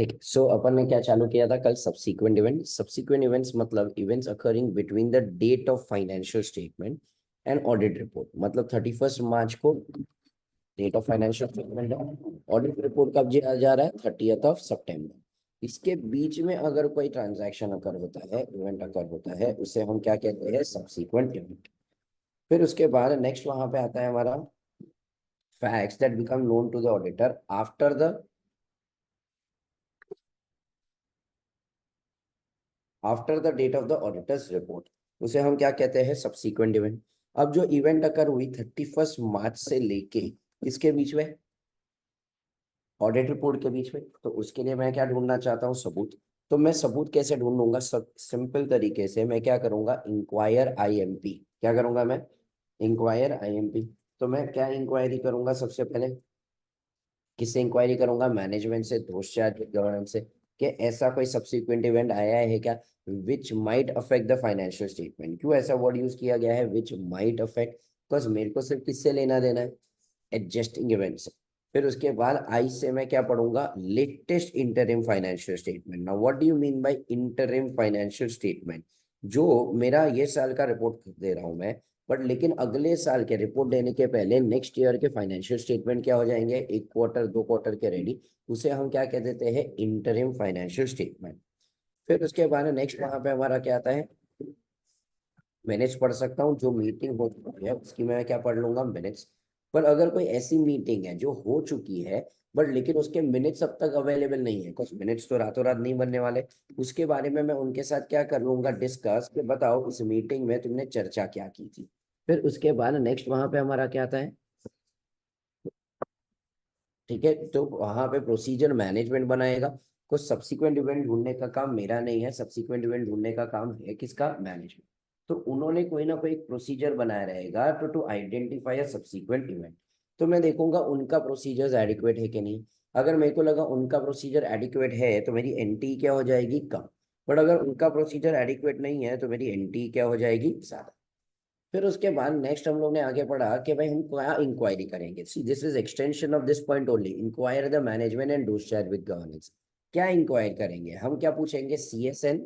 ठीक है। सो अपन ने क्या चालू किया था कल? Subsequent event. सब्सीक्वेंट इवेंट्स मतलब events occurring between the date of financial statement and audit report. मतलब 31 मार्च को डेट ऑफ फाइनेंशियल स्टेटमेंट है, ऑडिट रिपोर्ट कब जा रहा है? 30 सितंबर। इसके बीच में अगर कोई ट्रांजैक्शन अकर होता है, इवेंट अकर होता है, उसे हम क्या कहते हैं? Subsequent event. फिर उसके बाद नेक्स्ट वहां पे आता है हमारा facts that become known to the auditor after the date of the auditors report. उसे हम क्या कहते हैं? Subsequent event. अब जो इवेंट अकर हुई 31 मार्च से लेके किसके बीच में? ऑडिट रिपोर्ट के बीच में। तो उसके लिए मैं क्या ढूंढना चाहता हूँ? सबूत। तो मैं सबूत कैसे ढूंढूंगा? सब सिंपल तरीके से मैं क्या करूंगा? Inquire IMP. क्या करूंगा मैं? Inquire IMP. तो मैं क्या इंक्वायरी करूंगा? सबसे पहले किससे इंक्वायरी करूंगा? मैनेजमेंट से, दोष गवर्नेंस से, कि ऐसा कोई सब्सिक्वेंट इवेंट आया है क्या which might affect the financial statement. क्यों ऐसा वर्ड यूज किया गया है, विच माइट अफेक्ट? बिकॉज मेरे को सिर्फ किससे लेना देना है? एडजस्टिंग इवेंट से। फिर उसके बाद आई से मैं क्या पढ़ूंगा? Latest interim financial statement. Now what do you mean bye interim financial statement? जो मेरा ये साल का रिपोर्ट दे रहा हूं मैं, बट लेकिन अगले साल के रिपोर्ट देने के पहले नेक्स्ट ईयर के फाइनेंशियल स्टेटमेंट क्या हो जाएंगे? 1 क्वार्टर 2 क्वार्टर के रेडी। उसे हम क्या कह देते हैं? Interim financial statement. फिर उसके बाद नेक्स्ट वहां पे हमारा क्या आता है? मिनट्स पढ़ सकता हूँ। जो मीटिंग हो चुकी है उसकी मैं क्या पढ़ लूंगा? मिनट्स। पर अगर कोई ऐसी मीटिंग है जो हो चुकी है बट लेकिन उसके मिनट्स अब तक अवेलेबल नहीं है, कुछ मिनट्स तो रातों रात नहीं बनने वाले, उसके बारे में मैं उनके साथ क्या कर लूंगा? डिस्कस, कि बताओ इस मीटिंग में तुमने चर्चा क्या की थी। फिर उसके बाद नेक्स्ट वहां पे हमारा क्या आता है? ठीक है, तो वहां पे प्रोसीजर मैनेजमेंट बनाएगा। कुछ सब्सिक्वेंट इवेंट ढूंढने का काम मेरा नहीं है, सब्सिक्वेंट इवेंट ढूंढने का काम है किसका? मैनेजमेंट। तो उन्होंने कोई ना कोई प्रोसीजर बनाया रहेगा to identify a subsequent event. तो मैं देखूंगा उनका प्रोसीजर एडिक्वेट है कि नहीं। अगर मेरे को लगा उनका प्रोसीजर एडिक्वेट है तो मेरी एनटी क्या हो जाएगी? कम। बट अगर उनका प्रोसीजर एडिक्वेट नहीं है तो मेरी एनटी क्या हो जाएगी? ज्यादा। फिर उसके बाद नेक्स्ट हम लोग ने आगे पढ़ा कि भाई हम क्या इंक्वायरी करेंगे। See this is extension of this point only. Inquire the management and do share with governance. क्या इंक्वायर करेंगे हम? क्या पूछेंगे? CSN,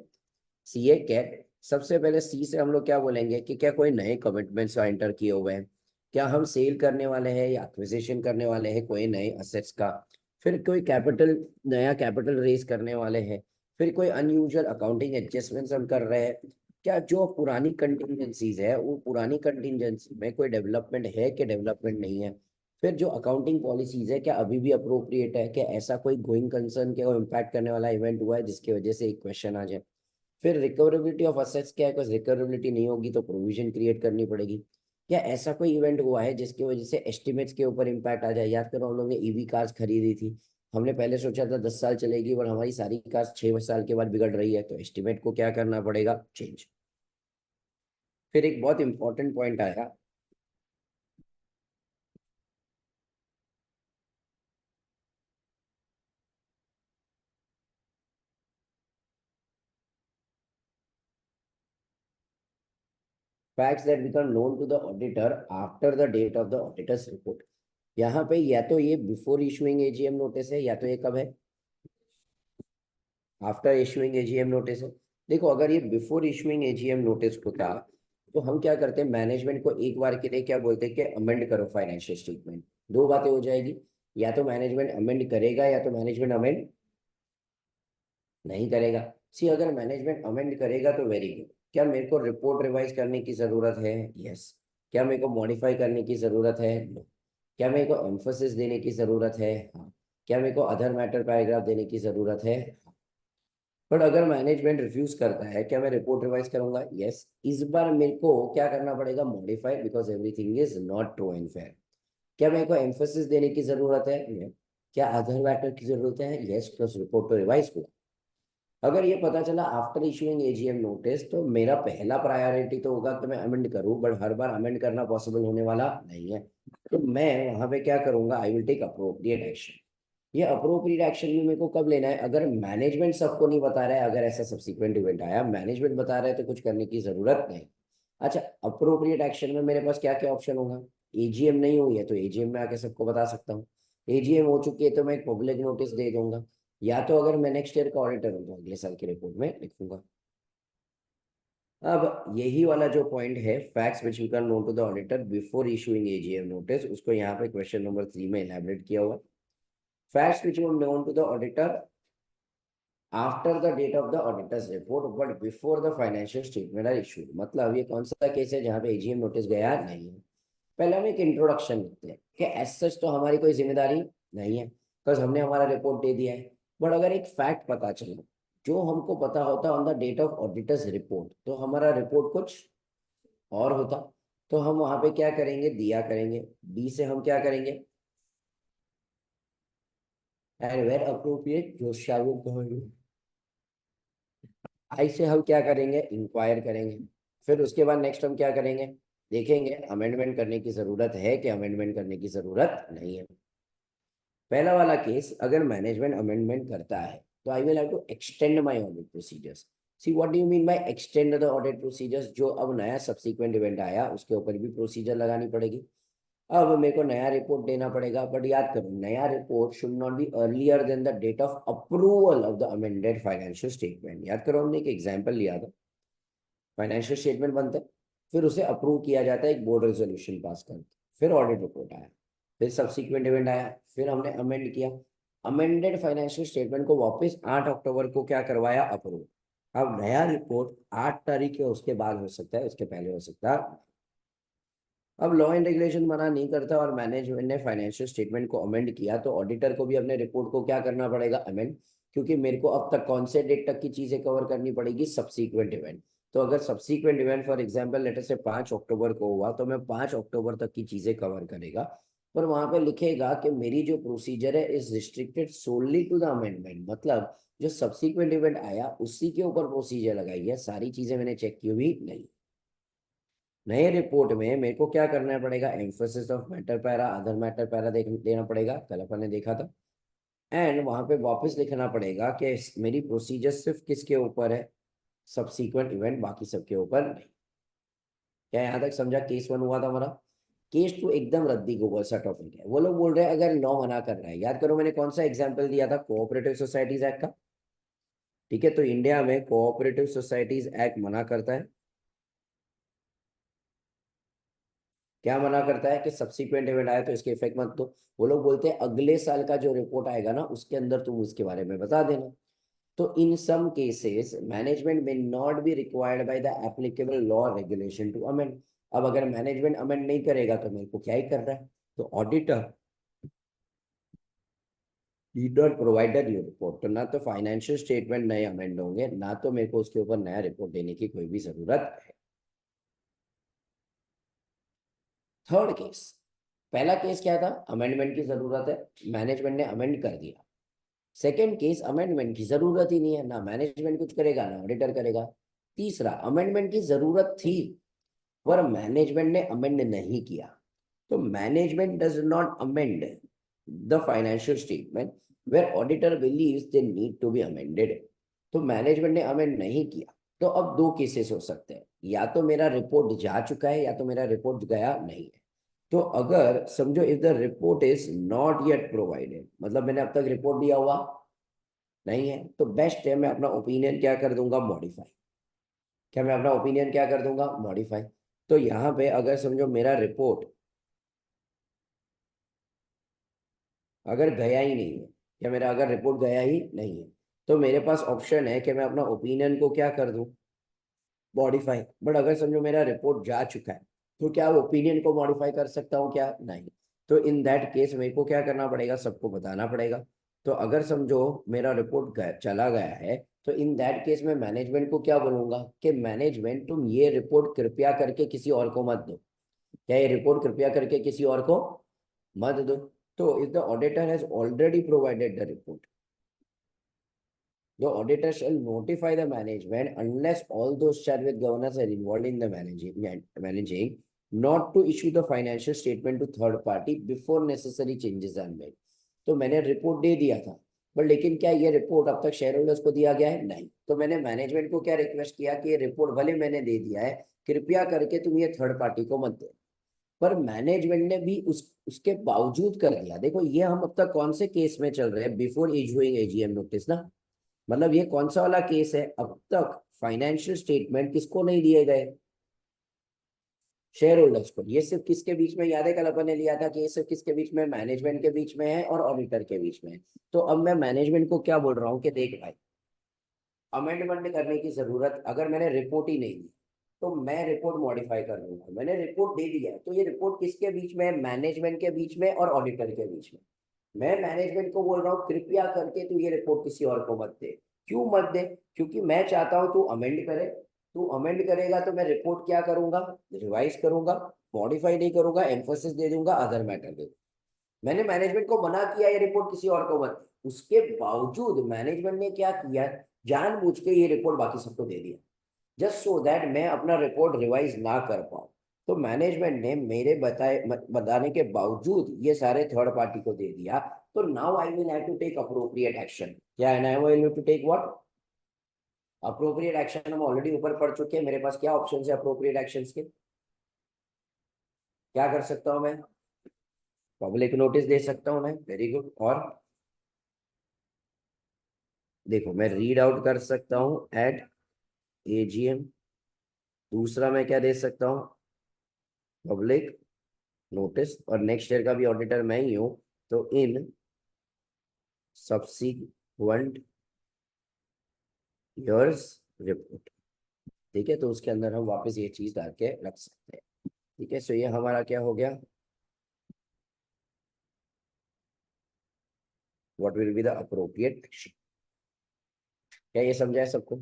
CA cat. सबसे पहले सी से हम लोग क्या बोलेंगे कि क्या कोई नए कमिटमेंट्स एंटर किए हुए हैं, क्या हम सेल करने वाले हैं या एक्विजिशन करने वाले हैं कोई नए असेट्स का। फिर कोई कैपिटल, नया कैपिटल रेज करने वाले हैं। फिर कोई अनयूजुअल अकाउंटिंग एडजस्टमेंट्स हम कर रहे हैं। क्या जो पुरानी कंटिजेंसीज है वो पुरानी कंटिजेंसी में कोई डेवलपमेंट है कि डेवलपमेंट नहीं है। फिर जो अकाउंटिंग पॉलिसीज है क्या अभी भी अप्रोप्रिएट है, कि ऐसा कोई गोइंग कंसर्न के इम्पैक्ट करने वाला इवेंट हुआ है जिसकी वजह से एक क्वेश्चन आ जाए। फिर रिकवरेबिलिटी ऑफ असेट्स क्या है, कुछ रिकवरेबिलिटी नहीं होगी तो प्रोविजन क्रिएट करनी पड़ेगी। क्या ऐसा कोई इवेंट हुआ है जिसकी वजह से एस्टिमेट्स के ऊपर इम्पैक्ट आ जाए? याद करो हम लोग ने ईवी कार्स खरीदी थी। हमने पहले सोचा था 10 साल चलेगी, बट हमारी सारी कार्स 6 साल के बाद बिगड़ रही है, तो एस्टिमेट को क्या करना पड़ेगा? चेंज। फिर एक बहुत इंपॉर्टेंट पॉइंट आया, facts that become known to the auditor after the date of the auditors report. यहाँ पे या तो ये बिफोर इशूइंग एजीएम नोटिस है, या तो ये कब है? आफ्टर इशूइंग एजीएम नोटिस है। देखो अगर ये बिफोर इशूइंग एजीएम नोटिस होता तो हम क्या करते हैं? मैनेजमेंट को एक बार के लिए क्या बोलते हैं कि अमेंड करो फाइनेंशियल स्टेटमेंट। दो बातें हो जाएगी, या तो मैनेजमेंट अमेंड करेगा या तो मैनेजमेंट अमेंड नहीं करेगा। सी अगर मैनेजमेंट अमेंड करेगा तो वेरी गुड। क्या मेरे को रिपोर्ट रिवाइज करने की जरूरत है? यस। क्या मेरे को मॉडिफाई करने की जरूरत है? नो। क्या मेरे को एम्फोसिस देने की जरूरत है? हाँ। क्या मेरे को अदर मैटर पैराग्राफ देने की जरूरत है? बट अगर मैनेजमेंट रिफ्यूज करता है, क्या मैं रिपोर्ट रिवाइज करूंगा? यस। इस बार मेरे को क्या करना पड़ेगा? Modify, because everything is not true and fair. क्या मेरे को एम्फोसिस देने की जरूरत है? नहीं। क्या अदर मैटर की जरूरत है? यस, प्लस रिपोर्ट तो रिवाइज हुआ। अगर ये पता चला आफ्टर इशूइंग एजीएम नोटिस, तो मेरा पहला प्रायोरिटी तो होगा कि मैं अमेंड करूं, बट हर बार अमेंड करना पॉसिबल होने वाला नहीं है। तो मैं वहां पे क्या करूंगा? I will take appropriate action. ये अप्रोप्रिएट एक्शन भी मेरे को कब लेना है? अगर मैनेजमेंट सबको नहीं बता रहा है, अगर ऐसा सब्सिक्वेंट इवेंट आया मैनेजमेंट बता रहा है तो कुछ करने की जरूरत नहीं। अच्छा, अप्रोप्रिएट एक्शन में मेरे पास क्या क्या ऑप्शन होगा? एजीएम नहीं हुई है तो एजीएम में आके सबको बता सकता हूँ। एजीएम हो चुकी है तो मैं एक पब्लिक नोटिस दे दूंगा, या तो अगर मैं नेक्स्ट ईयर का ऑडिटर हूँ तो अगले साल की रिपोर्ट में लिखूंगा। अब यही वाला जो पॉइंट है, facts which you can note to the auditor before issuing AGM notice, उसको यहाँ पे क्वेश्चन नंबर 3 में इलैबोरेट किया हुआ। Facts which you known to the auditor after the date of the auditors report but before the financial statement are issued. मतलब ये कौन सा केस है जहाँ पे एजीएम नोटिस गया नहीं है। पहले हम एक इंट्रोडक्शन लिखते हैं कि एज सच तो हमारी कोई जिम्मेदारी नहीं है, बिकॉज हमने हमारा रिपोर्ट दे दिया है। बट अगर एक फैक्ट पता चले जो हमको पता होता on the date of auditors report, तो हमारा रिपोर्ट कुछ और होता। तो हम वहां पे क्या करेंगे, दिया करेंगे। बी से हम क्या करेंगे, एंड वेयर अप्रोप्रिएट जो शायद कहेंगे। आई से हम क्या करेंगे, इंक्वायर करेंगे। फिर उसके बाद नेक्स्ट हम क्या करेंगे, देखेंगे अमेंडमेंट करने की जरूरत है कि अमेंडमेंट करने की जरूरत नहीं है। पहला वाला केस, अगर मैनेजमेंट अमेंडमेंट करता है तो I will have to extend my audit procedures. See what do you mean by extend the audit procedures? जो अब नया सब्सिक्वेंट इवेंट आया उसके ऊपर भी प्रोसीजर लगानी पड़ेगी। अब मेरे को नया रिपोर्ट देना पड़ेगा, बट याद करो नया report should not be earlier than the date of approval of the amended financial statement. याद करो हमने एक एग्जांपल लिया था, फाइनेंशियल स्टेटमेंट बनता है, फिर उसे अप्रूव किया जाता है एक बोर्ड रेजोल्यूशन पास करके, फिर ऑडिट रिपोर्ट आया, फिर सब्सिक्वेंट इवेंट आया, फिर हमने अमेंड किया। अमेंडेड फाइनेंशियल स्टेटमेंट को वापस 8 अक्टूबर को क्या करवाया, अप्रूव। अब नया रिपोर्ट 8 तारीख है उसके बाद हो सकता है, उसके पहले हो सकता है। अब लॉ एंड रेगुलेशन मना नहीं करता और मैनेजमेंट ने फाइनेंशियल स्टेटमेंट को अमेंड किया, तो ऑडिटर को भी अपने रिपोर्ट को क्या करना पड़ेगा, अमेंड। क्योंकि मेरे को अब तक कौन से डेट तक की चीजें कवर करनी पड़ेगी, सब्सीक्वेंट इवेंट। तो अगर subsequent event for example letter से 5 अक्टूबर को हुआ, तो मैं 5 अक्टूबर तक की चीजें कवर करेगा। पर वहां पे लिखेगा कि मेरी जो प्रोसीजर है is restricted solely to the amendment. मतलब जो सब्सीक्वेंट इवेंट आया उसी के ऊपर प्रोसीजर लगाई है, सारी चीजें मैंने चेक की हुई नहीं। नए रिपोर्ट में मेरे को क्या करना पड़ेगा, emphasis of matter para, other matter para देना पड़ेगा, कल अपन ने देखा था। एंड वहां पे वापस लिखना पड़ेगा कि मेरी प्रोसीजर सिर्फ किसके ऊपर है, सब्सीक्वेंट इवेंट, बाकी सबके ऊपर नहीं। क्या यहाँ तक समझा? केस 1 हुआ था हमारा। केस 2 एकदम रद्दी गोबर सा टॉपिक है। वो लोग बोल रहे हैं अगर लॉ मना कर रहा है, याद करो मैंने कौन सा एग्जाम्पल दिया था, कोऑपरेटिव सोसाइटीज एक्ट का। ठीक है, तो इंडिया में कोऑपरेटिव सोसाइटीज एक्ट मना करता है, क्या मना करता है कि सब्सिक्वेंट इवेंट आया तो इसके इफेक्ट मत दो। वो लोग बोलते हैं अगले साल का जो रिपोर्ट आएगा ना उसके अंदर तुम उसके बारे में बता देना। तो in some cases management may not be required by the applicable law regulation to amend. अब अगर मैनेजमेंट अमेंड नहीं करेगा तो मेरे को क्या ही कर रहा है। तो auditor need not provided new report, तो ना तो फाइनेंशियल स्टेटमेंट नए अमेंड होंगे, ना तो मेरे को उसके ऊपर नया रिपोर्ट देने की कोई भी जरूरत है। थर्ड केस, पहला केस क्या था, अमेंडमेंट की जरूरत है, मैनेजमेंट ने अमेंड कर दिया। सेकेंड केस, अमेंडमेंट की जरूरत ही नहीं है, ना मैनेजमेंट कुछ करेगा ना ऑडिटर करेगा। तीसरा, अमेंडमेंट की जरूरत थी पर मैनेजमेंट ने अमेंड नहीं किया। तो management does not amend the financial statement where auditor believes they need to be amended. तो मैनेजमेंट ने अमेंड नहीं किया। तो अब दो केसेस हो सकते हैं, या तो मेरा रिपोर्ट जा चुका है या तो मेरा रिपोर्ट गया नहीं है। तो अगर समझो if the report is not yet provided, मतलब मैंने अब तक रिपोर्ट दिया हुआ नहीं है, तो बेस्ट है मैं अपना ओपिनियन क्या कर दूंगा, मॉडिफाई। क्या मैं अपना ओपिनियन क्या कर दूंगा, मॉडिफाई। तो यहाँ पे अगर समझो मेरा रिपोर्ट अगर गया ही नहीं है, या मेरा अगर रिपोर्ट गया ही नहीं है, तो मेरे पास ऑप्शन है कि मैं अपना ओपिनियन को क्या कर दूं, मॉडिफाई। बट अगर समझो मेरा रिपोर्ट जा चुका है, तो क्या ओपिनियन को मॉडिफाई कर सकता हूँ क्या, नहीं। तो इन दैट केस मेरे को क्या करना पड़ेगा, सबको बताना पड़ेगा। तो अगर समझो मेरा रिपोर्ट चला गया है, तो इन दैट केस में मैनेजमेंट को क्या बोलूंगा कि मैनेजमेंट तुम ये रिपोर्ट कृपया करके किसी और को मत दो। क्या ये रिपोर्ट कृपया करके किसी और को मत दो। तो if the auditor has already provided the report, the auditor shall notify the management unless all those charged with governance are involved in the managing not to issue the financial statement to third party before necessary changes are made। तो मैंने report दे दिया था, but लेकिन क्या ये report अब तक share holders को दिया गया है, नहीं। तो मैंने मैनेजमेंट को क्या रिक्वेस्ट किया कि ये रिपोर्ट भले मैंने दे दिया है, कृपया करके तुम ये थर्ड पार्टी को मत दे। पर मैनेजमेंट ने भी उसके बावजूद कर दिया। देखो ये हम अब तक कौन से केस में चल रहे हैं, बिफोर इशूइंग एजीएम नोटिस ना। मतलब ये कौन सा वाला केस है, अब तक फाइनेंशियल स्टेटमेंट किसको नहीं दिए गए, शेयर होल्डर्स को। ये सिर्फ किसके बीच में, याद है कल अपन ने लिया था कि ये सिर्फ किसके बीच में, मैनेजमेंट के बीच में है और ऑडिटर के बीच में है। तो अब मैं मैनेजमेंट को क्या बोल रहा हूँ कि देख भाई, अमेंडमेंट करने की जरूरत, अगर मैंने रिपोर्ट ही नहीं दी तो मैं रिपोर्ट मॉडिफाई कर दूंगा। मैंने रिपोर्ट दे दिया है तो ये रिपोर्ट किसके बीच में है, मैनेजमेंट के बीच में और ऑडिटर के बीच में। मैं मैनेजमेंट को बोल रहा हूँ कृपया करके तू ये रिपोर्ट किसी और को मत दे। क्यों मत दे, क्योंकि मैं चाहता हूँ तू अमेंड करे। तू अमेंड करेगा तो मैं रिपोर्ट क्या करूंगा, रिवाइज करूंगा, मॉडिफाई नहीं करूंगा, एम्फोसिस दे दूंगा, अदर मैटर दे दूंगा। मैंने मैनेजमेंट को मना किया ये रिपोर्ट किसी और को मत, उसके बावजूद मैनेजमेंट ने क्या किया, जानबूझ के ये रिपोर्ट बाकी सबको दे दिया, जस्ट सो दैट मैं अपना रिपोर्ट रिवाइज ना कर पाऊँ। तो मैनेजमेंट ने मेरे बताने के बावजूद ये सारे थर्ड पार्टी को दे दिया। तो now I will have to take appropriate action. क्या है, now I will to take what, appropriate action. हम ऑलरेडी ऊपर पढ़ चुके हैं, मेरे पास क्या ऑप्शन है अप्रोप्रिएट एक्शन के, क्या कर सकता हूं मैं, पब्लिक नोटिस दे सकता हूं मैं, वेरी गुड। और देखो मैं रीड आउट कर सकता हूं एट एजीएम। दूसरा मैं क्या दे सकता हूं, पब्लिक नोटिस। और नेक्स्ट ईयर का भी ऑडिटर मैं ही हूं, तो इन सब्सिक्वेंट ईयर्स रिपोर्ट। ठीक है, तो उसके अंदर हम वापस ये चीज डाल के रख सकते हैं। ठीक है, सो ये हमारा क्या हो गया, what will be the appropriate action. क्या ये समझा है सबको?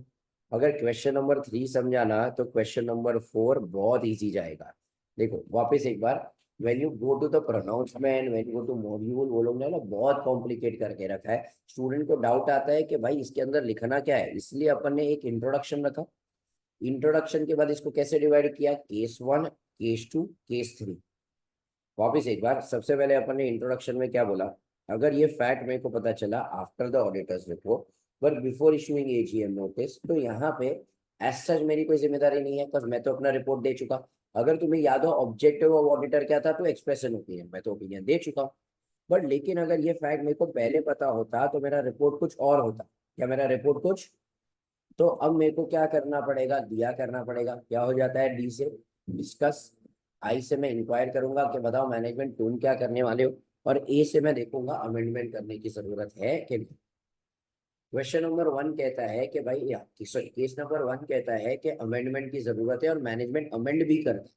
अगर क्वेश्चन नंबर 3 समझाना तो क्वेश्चन नंबर 4 बहुत इजी जाएगा। देखो वापस एक बार, when you go to the pronouncement, when you go to module, वो लोग ने ना बहुत कॉम्प्लिकेट करके रखा है। स्टूडेंट को डाउट आता है कि भाई इसके अंदर लिखना क्या है, इसलिए अपन ने एक इंट्रोडक्शन रखा। इंट्रोडक्शन के बाद इसको कैसे डिवाइड किया, केस 1, केस 2, केस 3। वापिस एक बार, सबसे पहले अपन ने इंट्रोडक्शन में क्या बोला, अगर ये फैक्ट मेरे को पता चला after the auditors report but before issuing AGM notice, तो यहाँ पे एज सच मेरी कोई जिम्मेदारी नहीं है, बिकॉज मैं तो अपना रिपोर्ट दे चुका। अगर तुम्हें याद हो ऑब्जेक्टिव ऑफ ऑडिटर क्या था, तो एक्सप्रेशन ओपिनियन, मैं तो ओपिनियन दे चुका हूँ। बट लेकिन अगर ये फैक्ट मेरे को पहले पता होता तो मेरा रिपोर्ट कुछ और होता, या मेरा रिपोर्ट कुछ। तो अब मेरे को क्या करना पड़ेगा, दिया करना पड़ेगा। क्या हो जाता है, डी से डिस्कस, आई से मैं इंक्वायर करूंगा कि बताओ मैनेजमेंट तुम क्या करने वाले हो, और ए से मैं देखूंगा अमेंडमेंट करने की जरूरत है कि नहीं। क्वेश्चन नंबर 1 कहता है कि भाई, या केस नंबर 1 कहता है कि अमेंडमेंट की जरूरत है और मैनेजमेंट अमेंड भी करता है।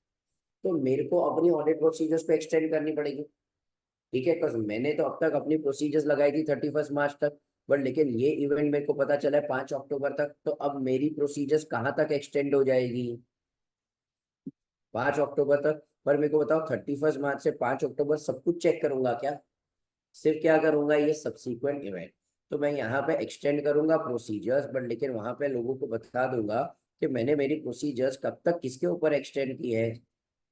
तो मेरे को अपनी ऑडिट प्रोसीजर्स को एक्सटेंड करनी पड़ेगी। ठीक है, बिकॉज मैंने तो अब तक अपनी प्रोसीजर्स लगाई थी 31 मार्च तक, बट लेकिन ये इवेंट मेरे को पता चला है 5 अक्टूबर तक। तो अब मेरी प्रोसीजर्स कहाँ तक एक्सटेंड हो जाएगी, 5 अक्टूबर तक। पर मेरे को बताओ 31 मार्च से 5 अक्टूबर सब कुछ चेक करूंगा क्या, सिर्फ क्या करूंगा, ये सब्सीक्वेंट इवेंट। तो मैं यहाँ पे एक्सटेंड करूंगा प्रोसीजर्स, बट लेकिन वहां पे लोगों को बता दूंगा कि मैंने मेरी प्रोसीजर्स कब तक किसके ऊपर एक्सटेंड की है,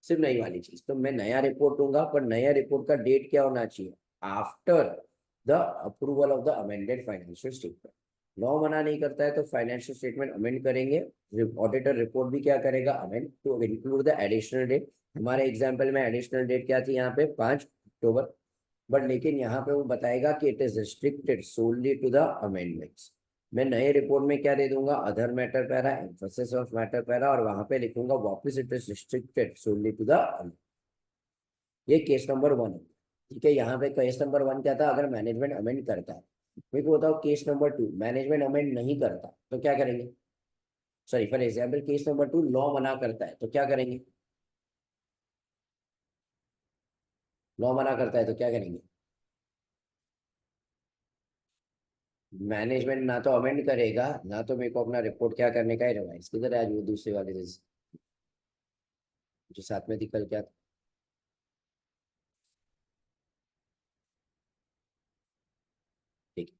सिर्फ नई वाली चीज। तो मैं नया रिपोर्ट दूंगा, पर नया रिपोर्ट का डेट क्या होना चाहिए, after the approval of the amended financial statement. Law मना नहीं करता है तो फाइनेंशियल स्टेटमेंट अमेंड करेंगे, ऑडिटर रिपोर्ट भी क्या करेगा, amend to include the additional date. हमारे एग्जाम्पल में एडिशनल डेट क्या थी यहाँ पे, 5 अक्टूबर। बट लेकिन यहाँ पे वो बताएगा कि it is restricted solely to the amendments. मैं नए रिपोर्ट में क्या दे दूंगा, other matter para, emphasis of matter para, और वहां पे लिखूंगा वापस it is restricted solely to the. ये केस नंबर 1 है। ठीक है, यहाँ पे केस नंबर 1 क्या था, अगर मैनेजमेंट अमेंड करता है। मेरे को बताओ केस नंबर 2, मैनेजमेंट अमेंड नहीं करता तो क्या करेंगे। Sorry, for example case number 2 law मना करता है तो क्या करेंगे, लॉ मना करता है तो क्या करेंगे, मैनेजमेंट ना तो अमेंड करेगा, ना तो मेरे को अपना रिपोर्ट क्या करने का है, रिवाइज। किधर है आज वो दूसरे वाले दिन जो साथ में थी कल, क्या था? ठीक है,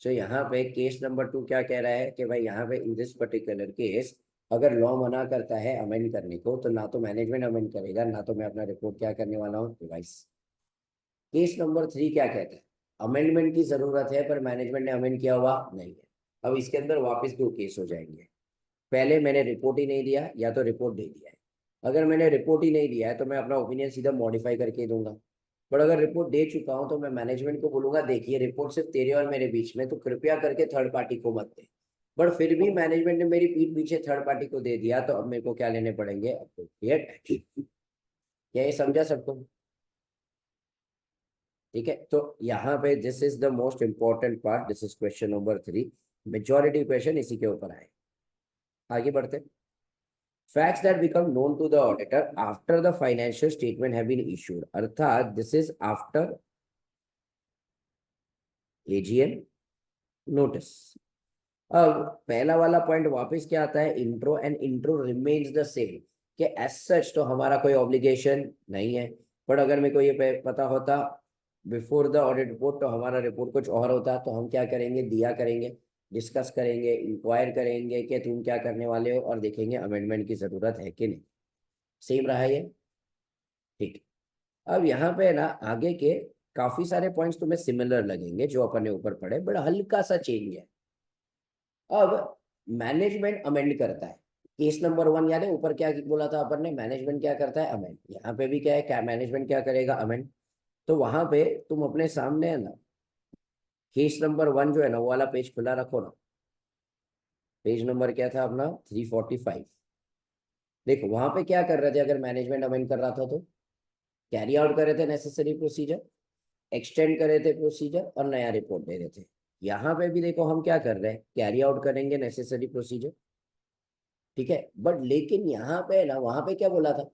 तो यहाँ पे केस नंबर 2 क्या कह रहा है कि भाई यहाँ पे इन दिस पर्टिकुलर केस, अगर लॉ मना करता है अमेंड करने को, तो ना तो मैनेजमेंट अमेंड करेगा, ना तो मैं अपना रिपोर्ट क्या करने वाला हूँ, रिवाइज। केस नंबर 3 क्या कहता है, अमेंडमेंट की जरूरत है पर मैनेजमेंट ने अमेंड किया हुआ नहीं है। अब इसके अंदर वापस 2 केस हो जाएंगे। पहले मैंने रिपोर्ट ही नहीं दिया, या तो रिपोर्ट दे दिया है। अगर मैंने रिपोर्ट ही नहीं दिया है तो मैं अपना ओपिनियन सीधा मॉडिफाई करके ही दूंगा। बट अगर रिपोर्ट दे चुका हूं तो मैं मैनेजमेंट को बोलूंगा, देखिए रिपोर्ट सिर्फ तेरे और मेरे बीच में, तो कृपया करके थर्ड पार्टी को मत दे। बट फिर भी मैनेजमेंट ने मेरी पीठ पीछे थर्ड पार्टी को दे दिया, तो अब मेरे को क्या लेने पड़ेंगे, अप्रोप्रिएट एक्शन। क्या ये समझा सबको? ठीक है, तो यहाँ पे this is the most important part, this is question number 3। Majority question इसी के ऊपर आए। आगे बढ़ते। Facts that become known to the auditor after the financial statement have been issued, अर्थात this is after AGM notice. अब पहला वाला पॉइंट वापस क्या आता है, intro, and intro remains the same, कि एज सच तो हमारा कोई ऑब्लिगेशन नहीं है। पर अगर मेरे को ये पता होता बिफोर द ऑडिट रिपोर्ट, तो हमारा रिपोर्ट कुछ और होता, तो हम क्या करेंगे, दिया करेंगे, डिस्कस करेंगे, इंक्वायर करेंगे कि तुम क्या करने वाले हो, और देखेंगे अमेंडमेंट की जरूरत है कि नहीं। सेम रहा ये? ठीक। अब यहाँ पे ना आगे के काफी सारे पॉइंट्स तुम्हें सिमिलर लगेंगे जो अपन ने ऊपर पढ़े, बट हल्का सा चेंज है। अब मैनेजमेंट अमेंड करता है। केस नंबर 1 याद है, ऊपर क्या बोला था अपन ने, मैनेजमेंट क्या करता है, अमेंड। यहाँ पे भी क्या है, क्या मैनेजमेंट क्या करेगा, अमेंड। तो वहां पे तुम अपने सामने है ना, केस नंबर 1 जो है ना, वो वाला पेज खुला रखो ना। पेज नंबर क्या था अपना, 345। देखो वहां पे क्या कर रहे थे, अगर मैनेजमेंट अमेंड कर रहा था तो कैरी आउट कर रहे थे नेसेसरी प्रोसीजर, एक्सटेंड करे थे प्रोसीजर, और नया रिपोर्ट दे रहे थे। यहाँ पे भी देखो हम क्या कर रहे हैं, कैरी आउट करेंगे नेसेसरी प्रोसीजर। ठीक है, बट लेकिन यहाँ पे ना, वहां पे क्या बोला था,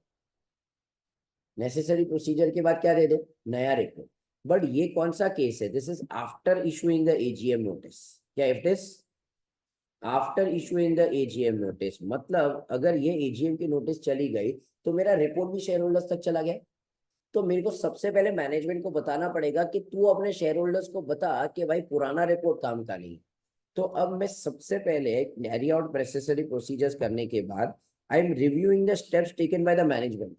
नेसेसरी प्रोसीजर के बाद क्या दे दो, नया रिपोर्ट। बट ये कौन सा केस है, this is after issuing the AGM notice. क्या if this after issuing the AGM notice, मतलब अगर ये एजीएम की नोटिस चली गई तो मेरा रिपोर्ट भी शेयर होल्डर्स तक चला गया। तो मेरे को सबसे पहले मैनेजमेंट को बताना पड़ेगा कि तू अपने शेयर होल्डर्स को बता कि भाई पुराना रिपोर्ट काम का नहीं। तो अब मैं सबसे पहले कैरी आउट नेसेसरी प्रोसीजर्स करने के बाद I am reviewing the steps taken by the management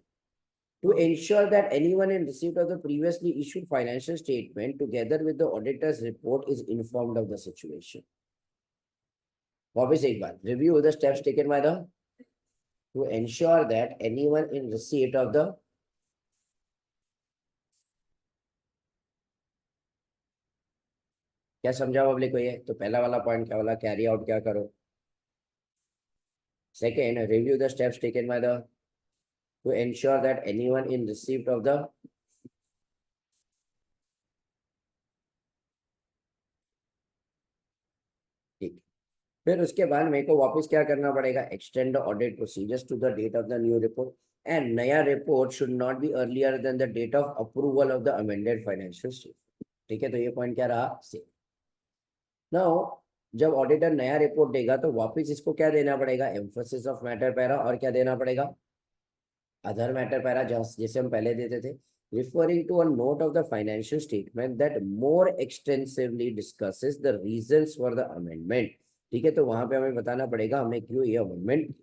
to ensure that anyone in receipt of the previously issued financial statement together with the auditor's report is informed of the situation. वापिस एक बार, review the steps taken by the to ensure that anyone in receipt of the, क्या समझा public को ये? तो पहला वाला point क्या बोला, कैरी आउट क्या करो। Second, review the steps taken by the to ensure that anyone in receipt of the, ठीक। फिर उसके बाद मेरे को वापस क्या करना पड़ेगा, extend the audit procedures to the date of the new report, and नया report should not be earlier than the date of approval of the amended financial statement. ठीक है, तो ये पॉइंट क्या रहा, सेम। नाउ जब ऑडिटर नया report देगा तो वापस इसको क्या देना पड़ेगा, एम्फोसिस ऑफ मैटर पैरा, और क्या देना पड़ेगा, अदर मैटर पैरा, जैसे हम पहले देते थे, referring to a note of the financial statement that more extensively discusses the reasons for the amendment। ठीक है, तो वहां पे हमें बताना पड़ेगा हमें क्यों ये अमेंडमेंट।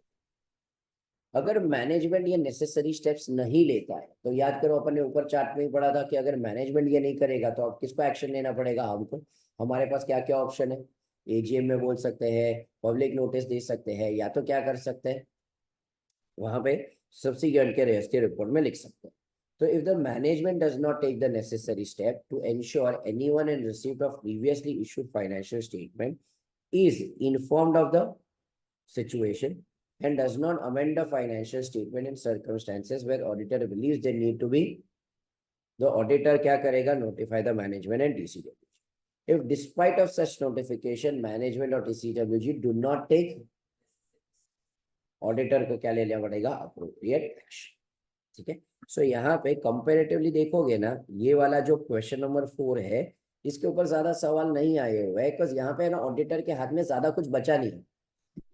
अगर मैनेजमेंट ये नेसेसरी स्टेप्स नहीं लेता है, तो याद करो अपन ने ऊपर चार्ट में ही पढ़ा था कि अगर मैनेजमेंट ये नहीं करेगा तो अब किसको एक्शन लेना पड़ेगा, हमको। हमारे पास क्या क्या ऑप्शन है, एजीएम में बोल सकते हैं, पब्लिक नोटिस दे सकते हैं, या तो क्या कर सकते हैं, वहां पे सब्सिक्वेंट के रेस के रिपोर्ट में लिख सकते हैं। तो if the management does not take the necessary step to ensure anyone in receipt of previously issued financial statement is informed of the situation and does not amend the financial statement in circumstances where auditor believes they need to be, the auditor क्या करेगा, notify the management and TCWG. If despite of such notification management or TCWG do not take, auditor को क्या ले लेना पड़ेगा, appropriate action. ठीक है, सो यहाँ पे कंपेरेटिवली देखोगे ना, ये वाला जो क्वेश्चन नंबर 4 है, इसके ऊपर ज्यादा सवाल नहीं आए हुए हैं, बिकॉज यहाँ पे ना ऑडिटर के हाथ में ज्यादा कुछ बचा नहीं है।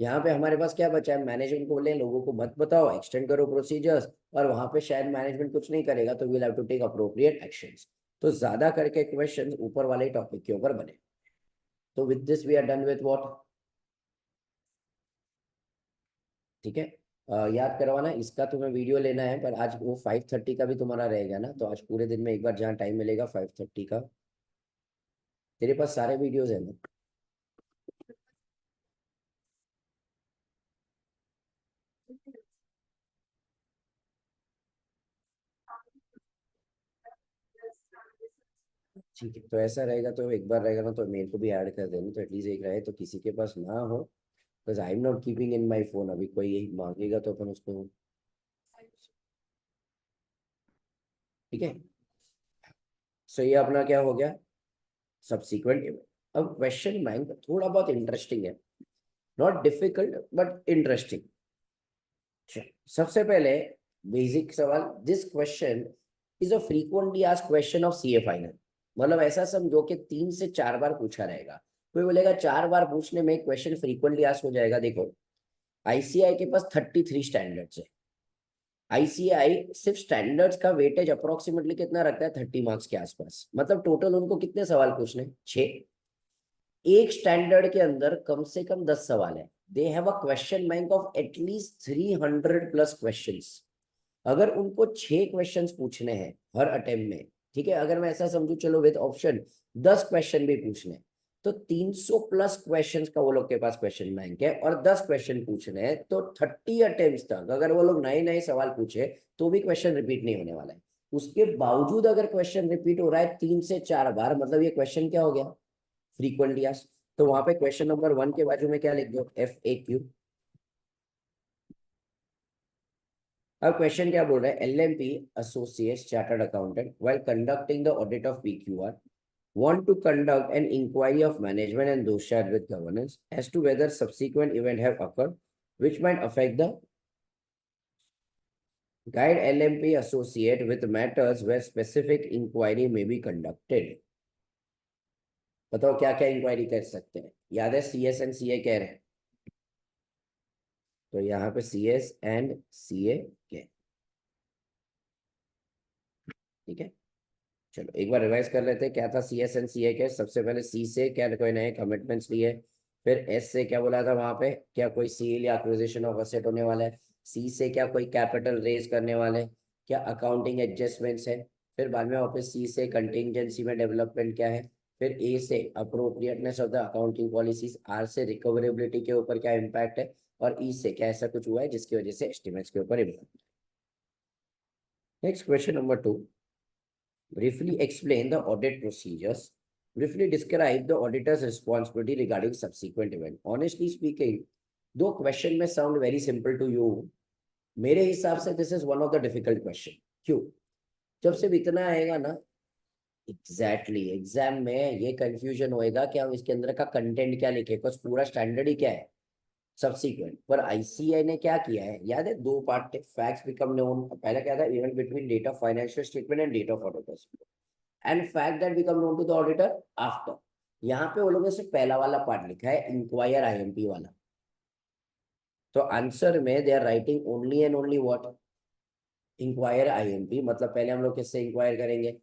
यहाँ पे हमारे पास क्या बचा है, मैनेजमेंट को बोले लोगों को मत बताओ, एक्सटेंड करो प्रोसीजर्स, और वहां पे शायद मैनेजमेंट कुछ नहीं करेगा, तो we'll have to take appropriate actions. तो ज्यादा करके क्वेश्चंस ऊपर वाले टॉपिक के ऊपर बने। तो with this we are done with what, ठीक है। याद करवाना, इसका तुम्हें वीडियो लेना है, पर आज वो 5:30 का भी तुम्हारा रहेगा ना, तो आज पूरे दिन में एक बार जहाँ टाइम मिलेगा 5:30 का, तेरे पास सारे वीडियोज है ना। ठीक है, तो ऐसा रहेगा तो एक बार रहेगा ना तो मेरे को भी ऐड कर देना, तो एटलीस्ट एक रहे तो किसी के पास ना हो, because I am not keeping in my phone. अभी कोई यही मांगेगा तो अपन उसको, ठीक है। सो ये अपना क्या हो गया, सब्सिक्वेंट इवेंट। अब क्वेश्चन बैंक थोड़ा बहुत इंटरेस्टिंग है, नॉट डिफिकल्ट बट इंटरेस्टिंग। सबसे पहले बेसिक सवाल, this question is a frequently asked question of CA final. मतलब ऐसा समझो कि 3 से 4 बार पूछा रहेगा। कोई बोलेगा 4 बार पूछने में क्वेश्चन फ्रीक्वेंटली आस्क हो जाएगा। देखो, आईसीआई के पास 33 स्टैंडर्ड्स है। आईसीआई सिर्फ स्टैंडर्ड्स का वेटेज अप्रोक्सीमेटली कितना रखता है, 30 मार्क्स के आसपास। मतलब टोटल उनको कितने सवाल पूछने, 6। एक स्टैंडर्ड के अंदर कम से कम 10 सवाल है। They have a question bank of at least 300 plus questions. अगर उनको 6 क्वेश्चंस पूछने हैं हर अटेम्प्ट में, ठीक है, अगर मैं ऐसा समझू, चलो विद ऑप्शन 10 क्वेश्चन भी पूछने हैं, तो 300 प्लस क्वेश्चंस का वो लोग के पास क्वेश्चन बैंक है। और 10 क्वेश्चन पूछने हैं तो 30 अटेम्प्ट तक अगर वो लोग नए नए सवाल पूछे तो भी क्वेश्चन रिपीट नहीं होने वाला है। उसके बावजूद अगर क्वेश्चन रिपीट हो रहा है 3 से 4 बार, मतलब ये क्वेश्चन क्या हो गया, फ्रीक्वेंटली आस्क्ड। तो वहां पे क्वेश्चन नंबर 1 के बाजू में क्या लिख दो, FAQ। अब क्वेश्चन क्या बोल रहा है, LMP associates chartered accountant while conducting the audit of PQR want to conduct an inquiry of management and those shared with governance as to whether subsequent event have occurred which might affect the guide LMP associate with matters where specific inquiry may be conducted। बताओ क्या क्या inquiry कर सकते हैं, याद है CS and CA कह रहे हैं, तो यहाँ पे CS एंड CA के, ठीक है। चलो एक बार रिवाइज कर लेते हैं, क्या था CS एंड CA के। सबसे पहले C से क्या कोई नए कमिटमेंट्स लिए, फिर S से क्या बोला था वहां पे, क्या कोई सेल या एक्विजिशन ऑफ असेट होने वाला है। C से क्या कोई कैपिटल रेज करने वाले हैं, क्या अकाउंटिंग एडजस्टमेंट्स है। फिर बाद में वापस C से कंटिजेंसी में डेवलपमेंट क्या है। फिर A से appropriateness of the accounting policies. R से रिकवरेबिलिटी के ऊपर क्या इम्पैक्ट है। और E से क्या ऐसा कुछ हुआ है जिसकी वजह से एस्टिमेट्स के ऊपर impact. Next question number 2, briefly explain the audit procedures. Briefly describe the auditor's responsibility regarding subsequent event. Honestly speaking, though question may sound very simple to you, मेरे हिसाब से this is one of the difficult question. क्यों, जब से इतना आएगा ना, exactly exam में ये कंफ्यूजन होएगा कि हम इसके अंदर का कंटेंट क्या लिखे, कुछ पूरा स्टैंडर्ड ही क्या है, सब्सिक्वेंट। पर आईसीआई ने क्या किया है, याद है, 2 पार्ट थे, फैक्ट्स बिकम नोन। पहला क्या था, event between date of financial statement and date of auditors, and fact that become known to the auditor after. यहाँ पे वो लोगों ने सिर्फ पहला वाला पार्ट लिखा है, इंक्वायर IMP वाला। तो आंसर में they are writing only and only what, inquire IMP। मतलब पहले हम लोग किससे इंक्वायर करेंगे,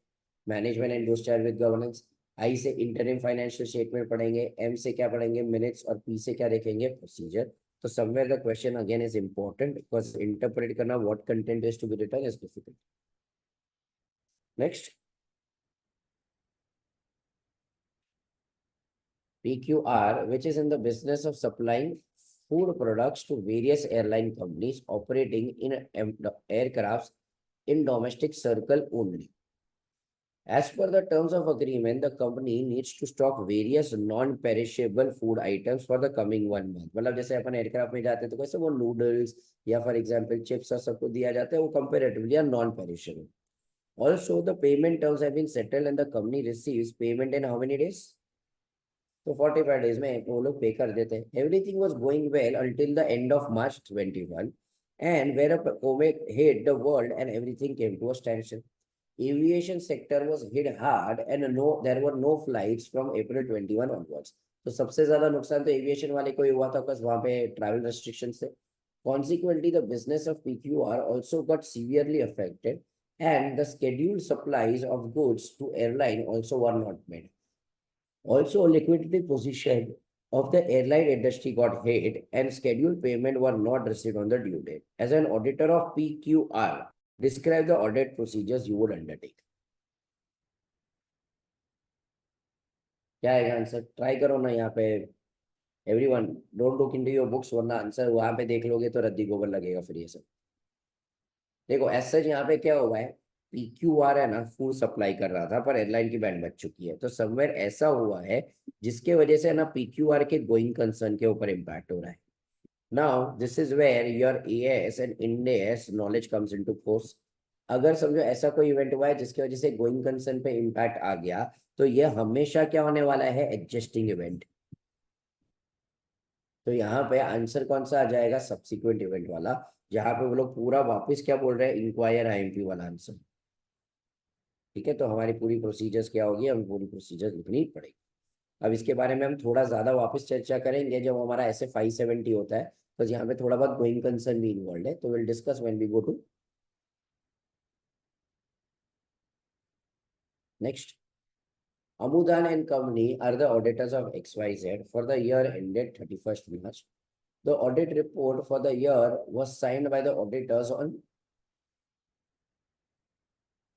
management and charge with governance. I से इंटरिम फाइनेंशियल स्टेटमेंट पढ़ेंगे, M से क्या पढ़ेंगे, मिनट्स, और P से क्या देखेंगे, प्रोसीजर। तो somewhere the question again is important, because interpret करना what content is to be written is difficult. Next, PQR, which is in the business of supplying food products to various airline companies operating in aircrafts in domestic circle only. As per the terms of agreement, the company needs to stock various non-perishable food items for the coming 1 month. मतलब जैसे अपन aircraft में जाते हैं तो कैसे वो noodles या for example chips और सबको दिया जाता है, वो comparatively are non perishable. Also, the payment terms have been settled and the company receives payment in how many days? तो 45 डेज में वो लोग पे कर देते हैं। Everything was going well until the end of March 21 and where COVID hit the world and everything came to a standstill. Aviation sector was hit hard and no there were no flights from April 21 onwards. तो सबसे ज्यादा नुकसान तो aviation वाले को ही हुआ था, because वहां पे ट्रैवल रेस्ट्रिक्शन थे। Consequently, the business of PQR also got severely affected, and the scheduled supplies of goods to airline also were not made. Also, liquidity position of the airline industry got hit and scheduled payment were not received on the due date. As an auditor of PQR, describe the audit procedures you would undertake. क्या है answer, try करो ना यहाँ पे। Everyone don't look into your books, वरना answer वहां पे देख लोगे तो रद्दी गोबर लगेगा फिर ये सब। देखो एज सच यहाँ पे क्या हुआ है, PQR है ना फुल सप्लाई कर रहा था, पर एयरलाइन की बैंड बच चुकी है। तो समवेयर ऐसा हुआ है जिसके वजह से ना PQR के गोइंग कंसर्न के ऊपर इम्पैक्ट हो रहा है। Now this is where your AS and Ind AS knowledge comes into force. अगर समझो ऐसा कोई इवेंट हुआ है जिसकी वजह से गोइंग कंसर्न पे इम्पैक्ट आ गया, तो ये हमेशा क्या होने वाला है, एडजस्टिंग इवेंट। तो यहाँ पे आंसर कौन सा आ जाएगा, सब्सिक्वेंट इवेंट वाला, जहां पे वो लोग पूरा वापस क्या बोल रहे हैं, इंक्वायर IMP वाला आंसर। ठीक है, तो हमारी पूरी प्रोसीजर्स क्या होगी, हमें पूरी प्रोसीजर लिखनी पड़ेगी। अब इसके बारे में हम थोड़ा ज्यादा वापस चर्चा करेंगे जब हमारा ऐसे 570 होता है, तो यहाँ पे थोड़ा बहुत गोइंग कंसर्न भी इन्वॉल्व है, तो will discuss when we go to next. Amudan and Company are the auditors of XYZ for the year ended 31st March. The audit report for the year was signed by the auditors on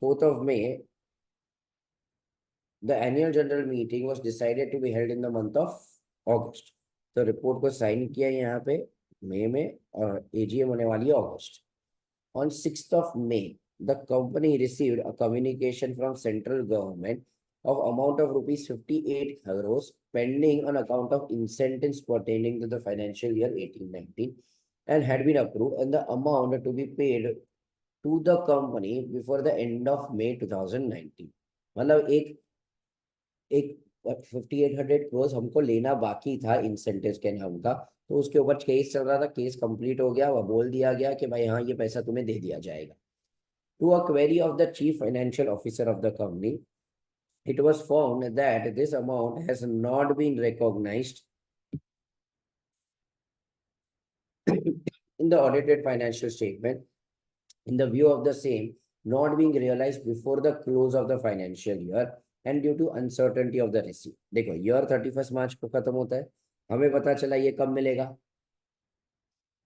4th of May. The annual general meeting was decided to be held in the month of August. तो report को sign किया यहाँ पे मई में और AGM होने वाली है अगस्त। On 6th of May, the company received a communication from central government of amount of rupees 58 crores pending on account of incentives pertaining to the financial year 18-19 and had been approved, and the amount to be paid to the company before the end of May 2019। मतलब एक एक 5800 हमको लेना बाकी था incentives के नाम का, तो उसके ऊपर केस चल रहा था, केस कंप्लीट हो गया, वह बोल दिया गया कि भाई हाँ ये पैसा तुम्हें दे दिया जाएगा। To a query of the chief financial officer of the company, it was found that this amount has not been recognized in the audited financial statement in the view of the same not being realized before the close of the financial year and due to uncertainty of the receipt। देखो year 31 March को खत्म होता है, हमें पता चला ये कब मिलेगा,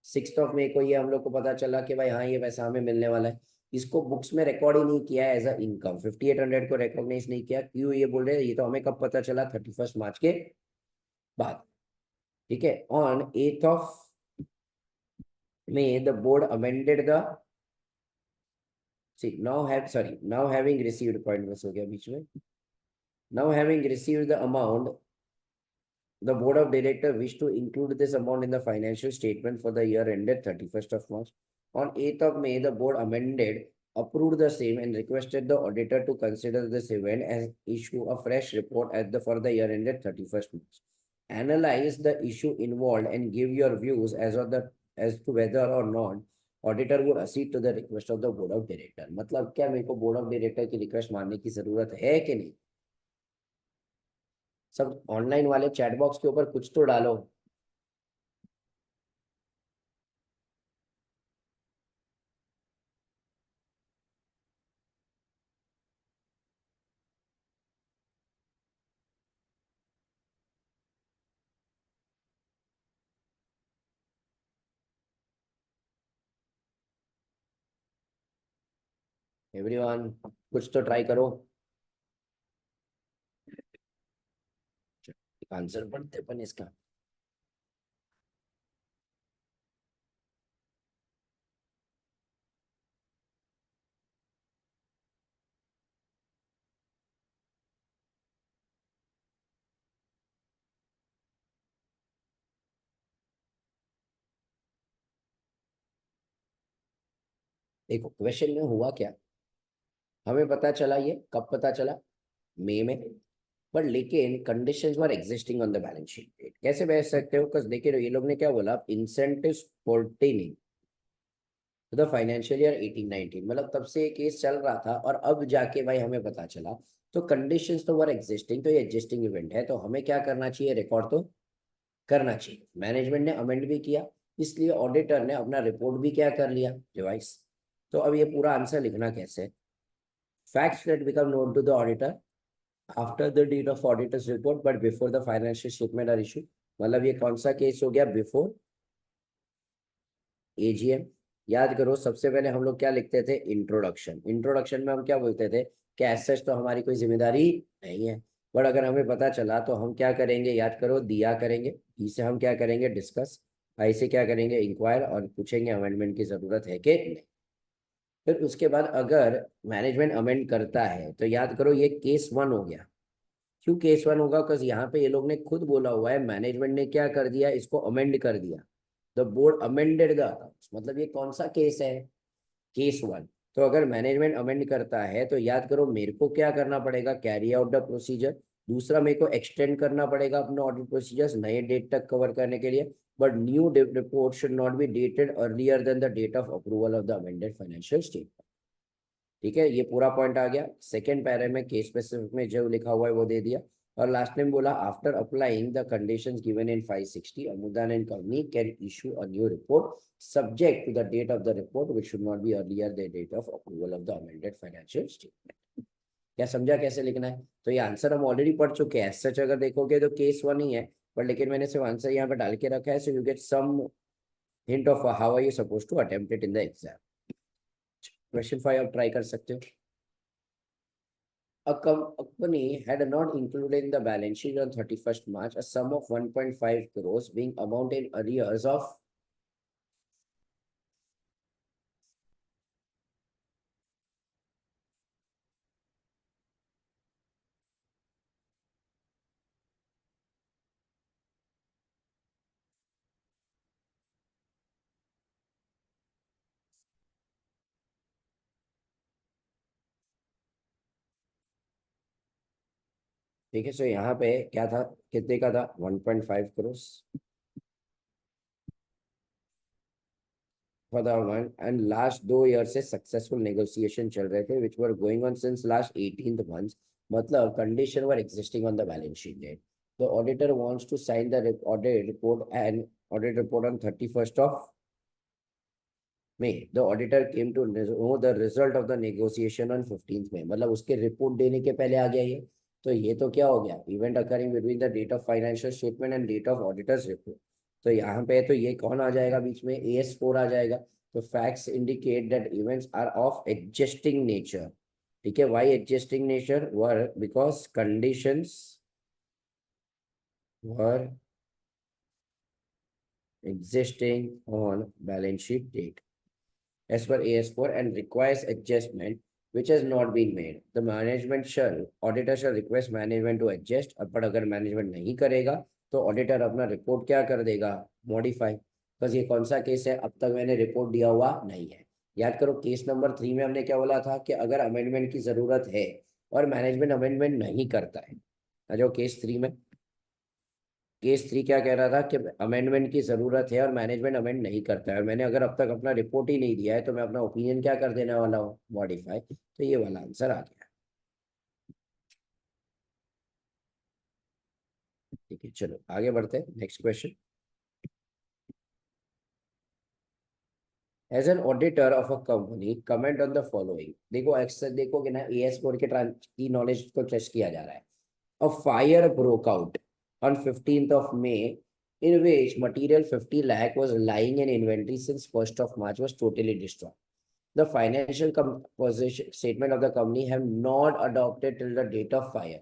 6 मई को ये हम लोग को पता चला कि भाई हाँ ये पैसा हमें मिलने वाला है। इसको बुक्स में रिकॉर्ड ही नहीं किया एज अ इनकम, 5800 को रिकॉग्नाइज नहीं किया। क्यों ये बोल रहे हैं, ये तो हमें कब पता चला, 31 मार्च के बाद। ठीक है, on 8 the board amended the now having received, point miss हो गया बीच में। Now having received the amount, the board of directors wish to include this amount in the financial statement for the year ended 31st of March. On 8th of May, the board amended, approved the same, and requested the auditor to consider this event and issue a fresh report for the year ended 31st March. Analyze the issue involved and give your views as to whether or not auditor would accede to the request of the board of director। मतलब क्या मेरे को board of director की request मानने की जरूरत है कि नहीं। सब ऑनलाइन वाले चैट बॉक्स के ऊपर कुछ तो डालो। एवरीवन कुछ तो ट्राई करो। आंसर पढ़ते अपन इसका। देखो क्वेश्चन में हुआ क्या, हमें पता चला, ये कब पता चला, मई में। पर लेकिन conditions were existing on the balance sheet date. कैसे बहस सकते हो, बिकॉज देखिए ये लोग ने क्या बोला, incentives pertaining to the financial year 18-19, मतलब तब से ये केस चल रहा था और अब जाके भाई हमें पता चला। तो कंडीशंस तो वर एग्जिस्टिंग, तो ये एग्जिस्टिंग इवेंट है, तो हमें क्या करना चाहिए, रिकॉर्ड तो करना चाहिए। मैनेजमेंट ने अमेंड भी किया, इसलिए ऑडिटर ने अपना रिपोर्ट भी क्या कर लिया, रिवाइज। तो अब ये पूरा आंसर लिखना कैसे, facts that become known to the auditor after the date of auditors report but before the financial statement are issue. मतलब ये कौन सा केस हो गया, बिफोर AGM। याद करो सबसे पहले हम लोग क्या लिखते थे, इंट्रोडक्शन। इंट्रोडक्शन में हम क्या बोलते थे कि एज सच तो हमारी कोई जिम्मेदारी नहीं है, बट अगर हमें पता चला तो हम क्या करेंगे, याद करो, दिया करेंगे, इसे हम क्या करेंगे, डिस्कस, ऐसे क्या करेंगे, इंक्वायर, और पूछेंगे अमेंडमेंट की जरूरत है कि नहीं। फिर उसके बाद अगर मैनेजमेंट अमेंड करता है तो याद करो ये केस 1 हो गया। क्यों केस 1 होगा? बिकॉज यहाँ पे ये लोग ने खुद बोला हुआ है, मैनेजमेंट ने क्या कर दिया, इसको अमेंड कर दिया। The board amended the accounts, मतलब ये कौन सा केस है? केस 1। तो अगर मैनेजमेंट अमेंड करता है तो याद करो मेरे को क्या करना पड़ेगा, कैरी आउट द प्रोसीजर। दूसरा, मेरे को एक्सटेंड करना पड़ेगा अपने ऑडिट प्रोसीजर्स नए डेट तक कवर करने के लिए। But new report should not be dated earlier than the date of approval of the amended financial statement. ठीक है, ये पूरा पॉइंट आ गया। सेकेंड पैरे में केस स्पेसिफिक में जो लिखा हुआ है वो दे दिया। और लास्ट में बोला after applying the conditions given in 560 अमुदान and company can issue a new report subject to the date of the report which should not be earlier the date of approval of the amended financial statement. क्या समझा कैसे लिखना है? तो ये answer हम already पढ़ चुके हैं, सच अगर देखोगे तो केस 1 ही है। पर लेकिन मैंने सिर्फ आंसर यहाँ पे डाल के रखा है, so you get some hint of how are you suppose to attempt it in the exam. Question 5 आप ट्राई कर सकते हो। A company had not included in the balance sheet on 31st March a sum of 1.5 crores being amount in arrears of ठीक है। सो यहाँ पे क्या था, कितने का था? 1.5 crore for the one and last 2 year से सक्सेसफुल नेगोशिएशन चल रहे थे which were going on since last 18th month. मतलब condition were existing on the balance sheet date. The auditor wants to sign the audit report and audit report on 31st of May. The auditor came to know the result of the negotiation on 15th May। मतलब उसके report देने के पहले आ गया ये। तो ये तो क्या हो गया, event occurring between the date of financial statement and date of auditors report. तो यहाँ पे तो ये कौन आ जाएगा बीच में, AS4 आ जाएगा। तो facts indicate that events are of adjusting nature. ठीक है, why adjusting nature? Were because conditions were existing on balance sheet date as per AS4 and requires adjustment which has not been made. The management shall, auditor shall request management to adjust। पर अगर management नहीं करेगा तो auditor अपना report क्या कर देगा, modify. बस ये कौन सा केस है, अब तक मैंने रिपोर्ट दिया हुआ नहीं है। याद करो केस नंबर 3 में हमने क्या बोला था कि अगर अमेंडमेंट की जरूरत है और मैनेजमेंट अमेंडमेंट नहीं करता है। आ जाओ केस 3 में। केस 3 क्या कह रहा था कि अमेंडमेंट की जरूरत है और मैनेजमेंट अमेंड नहीं करता है, और मैंने अगर अब तक अपना रिपोर्ट ही नहीं दिया है तो मैं अपना ओपिनियन क्या कर देने वाला हूँ, मॉडिफाई। तो ये वाला आंसर आ गया। ठीक है, चलो आगे बढ़ते हैं, next question. As an auditor of a company comment on the following. देखो अक्सर देखोगे ना AS4 के की नॉलेज को टेस्ट किया जा रहा है। A fire broke out on 15th of May in which material 50 lakh was lying in inventory since 1st of March was totally destroyed. The financial composition statement of the company have not adopted till the date of fire।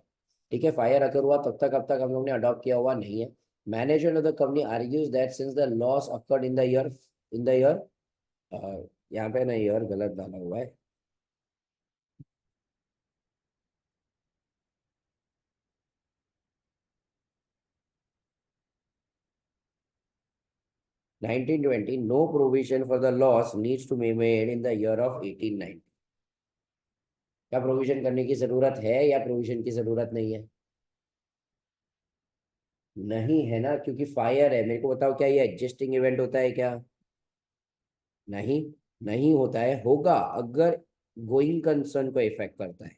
ठीक है, fire अगर हुआ तब तक अब तक हम लोग ने अडॉप्ट किया हुआ नहीं है। Management of the company argues that since the loss occurred in the year यहाँ पे ना ईयर गलत डाला हुआ है। 1920 no provision for the loss needs to be made in the year of 1890। क्या प्रोविजन करने की जरूरत है या प्रोविजन की जरूरत नहीं है? नहीं है ना, क्योंकि फायर है। मेरे को बताओ क्या ये एडजस्टिंग इवेंट होता है क्या? नहीं, नहीं होता है। होगा अगर गोइंग कंसर्न को इफेक्ट करता है।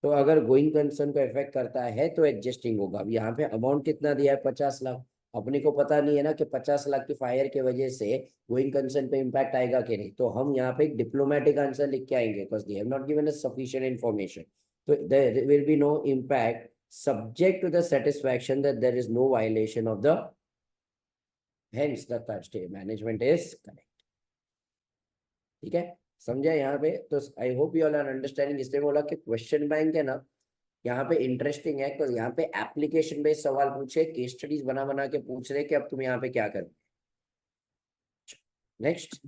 तो अगर गोइंग कंसर्न को इफेक्ट करता है तो एडजस्टिंग होगा। अब यहाँ पे अमाउंट कितना दिया है, 50 लाख। अपने को पता नहीं है ना कि 50 लाख की फायर की वजह से गोइंग कंसर्न पे इम्पैक्ट आएगा कि नहीं। तो हम यहाँ पे एक डिप्लोमेटिक आंसर लिख के आएंगे because they have not given us sufficient information. तो there will be no impact subject to the satisfaction that there is no violation of the, hence the third state management is correct। ठीक है, समझा यहाँ पे? तो I hope you all are understanding. इसलिए बोला कि क्वेश्चन बैंक है ना यहाँ पे इंटरेस्टिंग है, बिकॉज यहाँ पे एप्लीकेशन बेस्ड सवाल पूछे, केस स्टडीज बना बना के पूछ रहे कि अब तुम यहाँ पे क्या करो। Next,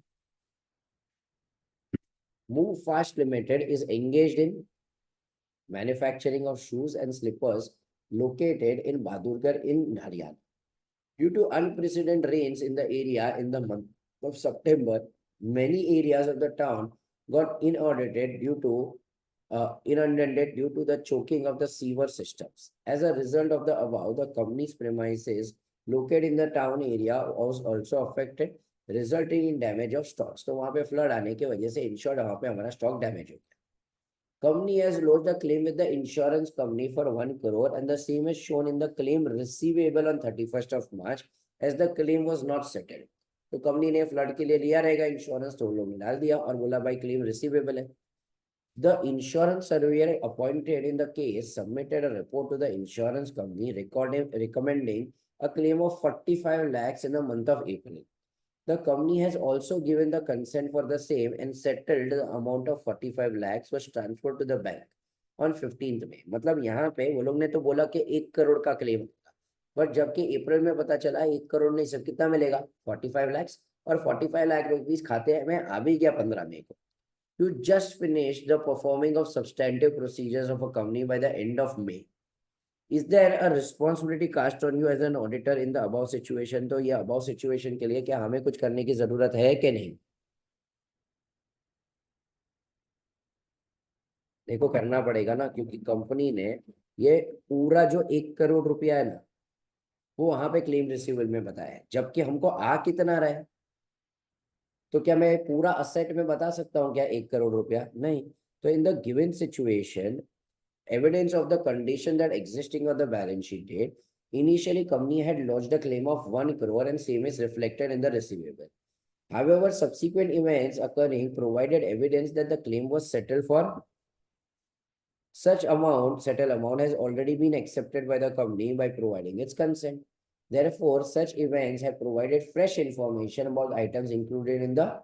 Move Fast Limited is engaged in manufacturing of shoes and slippers located in Badurgarh in Haryana. Due to unprecedented rains in the area in the month of September, many areas of the town got inundated due to the choking of the sewer systems. As a result of the above, the company's premises located in the town area was also affected, resulting in damage of stocks. तो वहां पे flood आने की वजह से insured वहां पे हमारा स्टॉक डैमेज हो गया. Company has lodged a claim with the insurance company for 1 crore and the same is shown in the claim receivable on 31st of March as the claim was not settled. तो company ने flood के लिए लिया रहेगा insurance, तो लोग ने डाल दिया और बोला भाई क्लेम रिसीवेबल है. The insurance surveyor appointed in the case submitted a report to the insurance company recommending a claim of 45 lakhs in the month of April. The company has also given the consent for the same and settled the amount of 45 lakhs was transferred to the bank on 15th May. मतलब यहाँ पे वो लोग ने तो बोला कि 1 करोड़ का क्लेम होगा, बट जबकि अप्रैल में पता चला 1 करोड़ नहीं, सब कितना मिलेगा 45 लाख, और 45 लाख रुपीस खाते में आ भी गया 15 मई को. You just finished the performing of substantive procedures of a company by the end of May. Is there a responsibility cast on you as an auditor in the above situation? तो ये above situation के लिए क्या हमें कुछ करने की जरूरत है कि नहीं? देखो करना पड़ेगा ना, क्योंकि कंपनी ने ये पूरा जो 1 करोड़ रुपया है ना, वो वहां पे क्लेम रिसीवेबल में बताया है, जबकि हमको आ कितना रहा है. तो क्या मैं पूरा असेट में बता सकता हूँ क्या 1 करोड़ रुपया? नहीं. तो in the given situation, evidence of the condition that existing on the balance sheet date, initially company had lodged a claim of 1 crore and same is reflected in the receivable. However, subsequent events occurring provided evidence that the claim was settled for settled amount has already been accepted by the company by providing its consent. Therefore, such events have provided fresh information about items included in the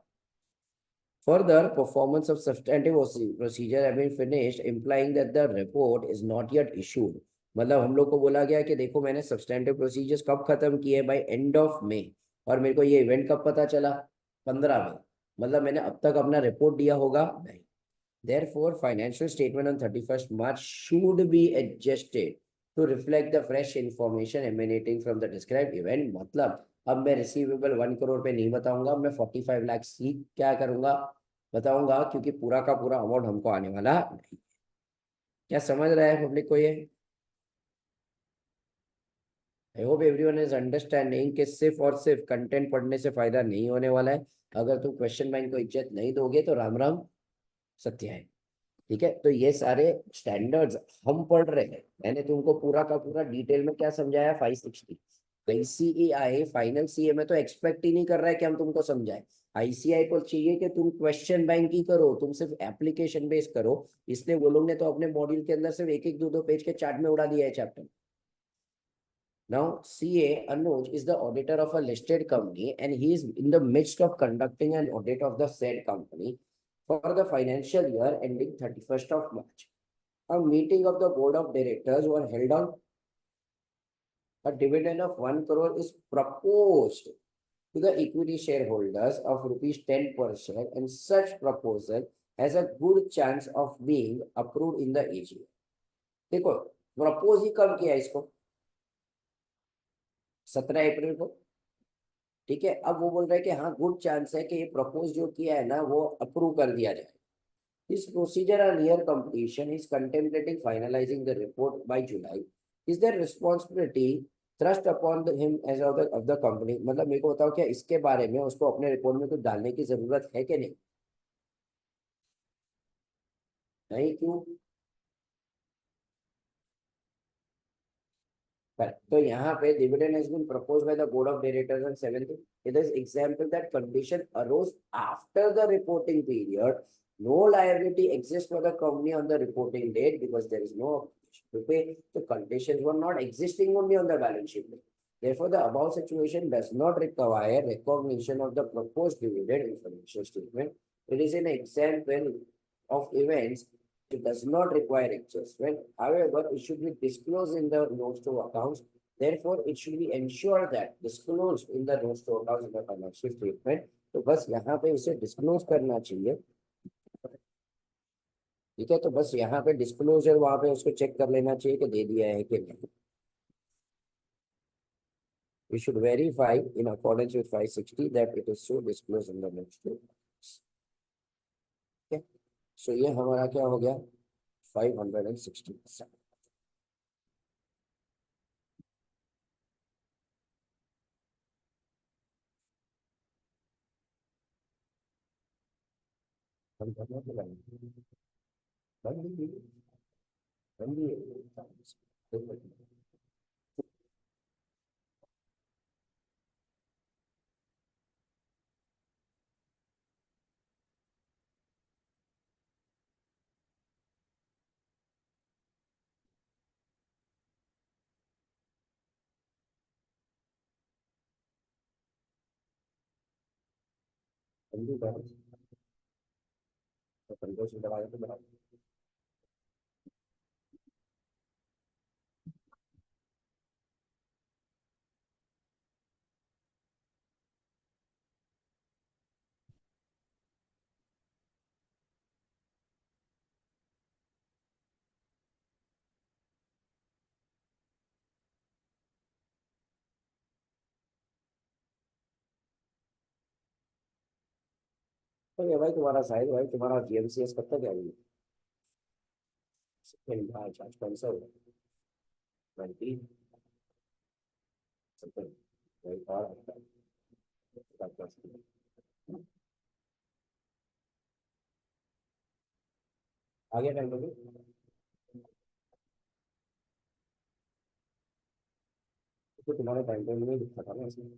further performance of substantive procedure have been finished, implying that the report is not yet issued. मतलब हम लोग को बोला गया कि देखो मैंने substantive procedures कब खत्म किए, बाय एंड ऑफ मई, और मेरे को ये इवेंट कब पता चला 15 मई, मतलब मैंने अब तक अपना रिपोर्ट दिया होगा नहीं. Therefore, financial statement on 31st March should be adjusted to reflect the fresh information emanating from the described event. मतलब अब मैं रिसीवेबल 1 करोड़ पे नहीं बताऊंगा, मैं 45 लाख ही क्या करूंगा बताऊंगा, क्योंकि पूरा का पूरा अमाउंट हमको आने वाला नहीं. क्या समझ रहा है पब्लिक को ये? I hope everyone is understanding कि सिर्फ और सिर्फ कंटेंट पढ़ने से फायदा नहीं होने वाला है. अगर तुम क्वेश्चन बैंक को इज्जत नहीं दोगे तो राम राम सत्य है. ठीक है, तो ये सारे स्टैंडर्ड्स हम पढ़ रहे हैं. मैंने तुमको पूरा का पूरा डिटेल में क्या समझाया 560. आईसीएआई फाइनल सीए में तो एक्सपेक्ट ही नहीं कर रहा है कि हम तुमको समझाए. आईसीआई को चाहिए कि तुम क्वेश्चन बैंक ही करो, तुम सिर्फ एप्लीकेशन बेस करो. इसलिए वो लोग ने तो अपने मॉड्यूल के अंदर सिर्फ एक एक दो दो पेज के चार्ट में उड़ा दिया है chapter. Now, CA Anuj is the auditor of a listed company and he is in the midst of conducting an audit of the said company for the financial year ending 31st of March. A meeting of the board of directors were held on a dividend of 1 crore is proposed to the equity shareholders of rupees 10 per share, and such proposal has a good chance of being approved in the AGM. देखो propose ही कब किया इसको 17 अप्रैल को. ठीक है, अब वो बोल रहे हैं कि हाँ गुड चांस है कि ये प्रपोज जो किया है ना वो अप्रूव कर दिया जाए. This procedure are near completion. Is contemplating finalizing the report by July. Is there responsibility thrust upon him as of the company? मतलब मेरे को बताओ क्या इसके बारे में उसको अपने रिपोर्ट में कुछ डालने की जरूरत है कि नहीं? नहीं क्यों? तो यहाँ पे dividend has been proposed by the board of directors on 7th. It is example that condition arose after the reporting period. No liability exists for the company on the reporting date because there is no obligation to pay. The conditions were not existing only on the balance sheet date. Therefore, the above situation does not require recognition of the proposed dividend in financial statement. It is an example of events. It does not require adjustment. However, it should be disclosed in the notes to accounts. Therefore, it should be ensured that disclosed in the notes to accounts in the financial statement. तो बस यहाँ पे इसे disclose करना चाहिए. ठीक है, तो बस यहाँ पे डिस्क्लोजर वहां पे उसको चेक कर लेना चाहिए कि दे दिया है कि नहीं. We should verify in accordance with 560 that it is so disclosed in the next two. Okay. So ये हमारा क्या हो गया 560%. हम करना तो बंद भी बंद भी बंद भी कर तो 15 से दबाया तो बना. तो ये भाई तुम्हारा शायद भाई तुम्हारा जीएमसीएस कब तक आएगी. सेकंड मार्च आज कौन सा हुआ 20 सेकंड वही और आगे टाइम पे तो तुम्हारे टाइम पे नहीं दिखा था ना इसमें.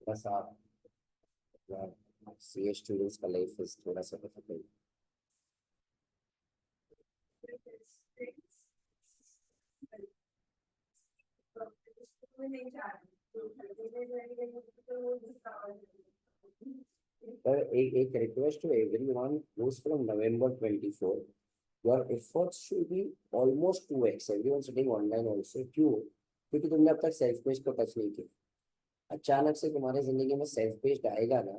बस आप सी ए स्टूडेंट्स का लाइफ इज थोड़ा सा डिफिकल्ट. पर एक request to everyone who's from November 24, your efforts should be almost 2x. Everyone sitting online also. क्यों? क्योंकि तुमने अब तक सेल्फ पेज को टच नहीं किया. अचानक से तुम्हारे जिंदगी में सेल्फ पेज आएगा ना,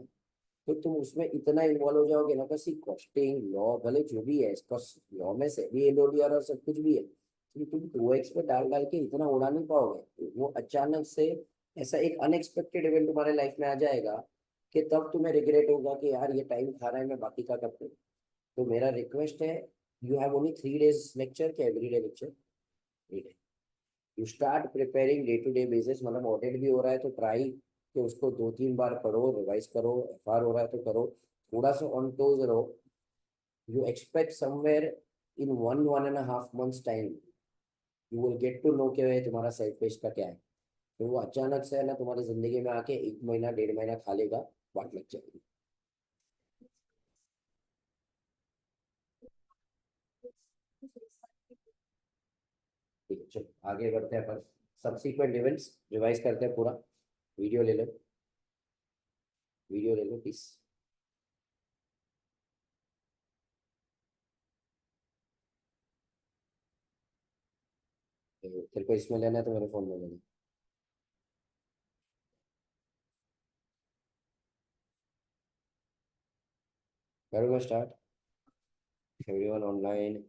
तो तुम उसमें इतना इन्वॉल्व हो जाओगे ना, किसी कॉस्टिंग लॉ भले जो भी है इसका, लॉ में से भी एलओडीआर और सब कुछ भी है, तो तुम 2x पे डाल डाल के इतना उड़ा नहीं पाओगे. वो अचानक से ऐसा एक अनएक्सपेक्टेड इवेंट तुम्हारे लाइफ में आ जाएगा कि तब तुम्हें रिग्रेट होगा कि यार ये टाइम खा रहा है, मैं बाकी का कब करूँ. तो मेरा रिक्वेस्ट है, you have only 3 days lecture के एवरी डे लेक्चर. ठीक है, you start preparing day to day basis. मतलब ऑडिट भी हो रहा है तो ट्राई कि उसको 2-3 बार पढ़ो, रिवाइज करो. एफआर हो रहा है तो करो, थोड़ा सा ऑन टोज रहो. You expect somewhere in 1-1.5 months time you will get to know कि तुम्हारा सेल्फ पेज का क्या है. तो वो अचानक से है ना तुम्हारी जिंदगी में आके 1 महीना 1.5 महीना खा लेगा, बात लग जाएगी. ठीक है, चलो आगे बढ़ते हैं. पर सब्सिक्वेंट इवेंट्स रिवाइज करते हैं पूरा. वीडियो ले लो, वीडियो ले लो प्लीज. तेरे को इसमें लेना है तो मेरे फोन में लेना. करूँगा स्टार्ट. Everyone online.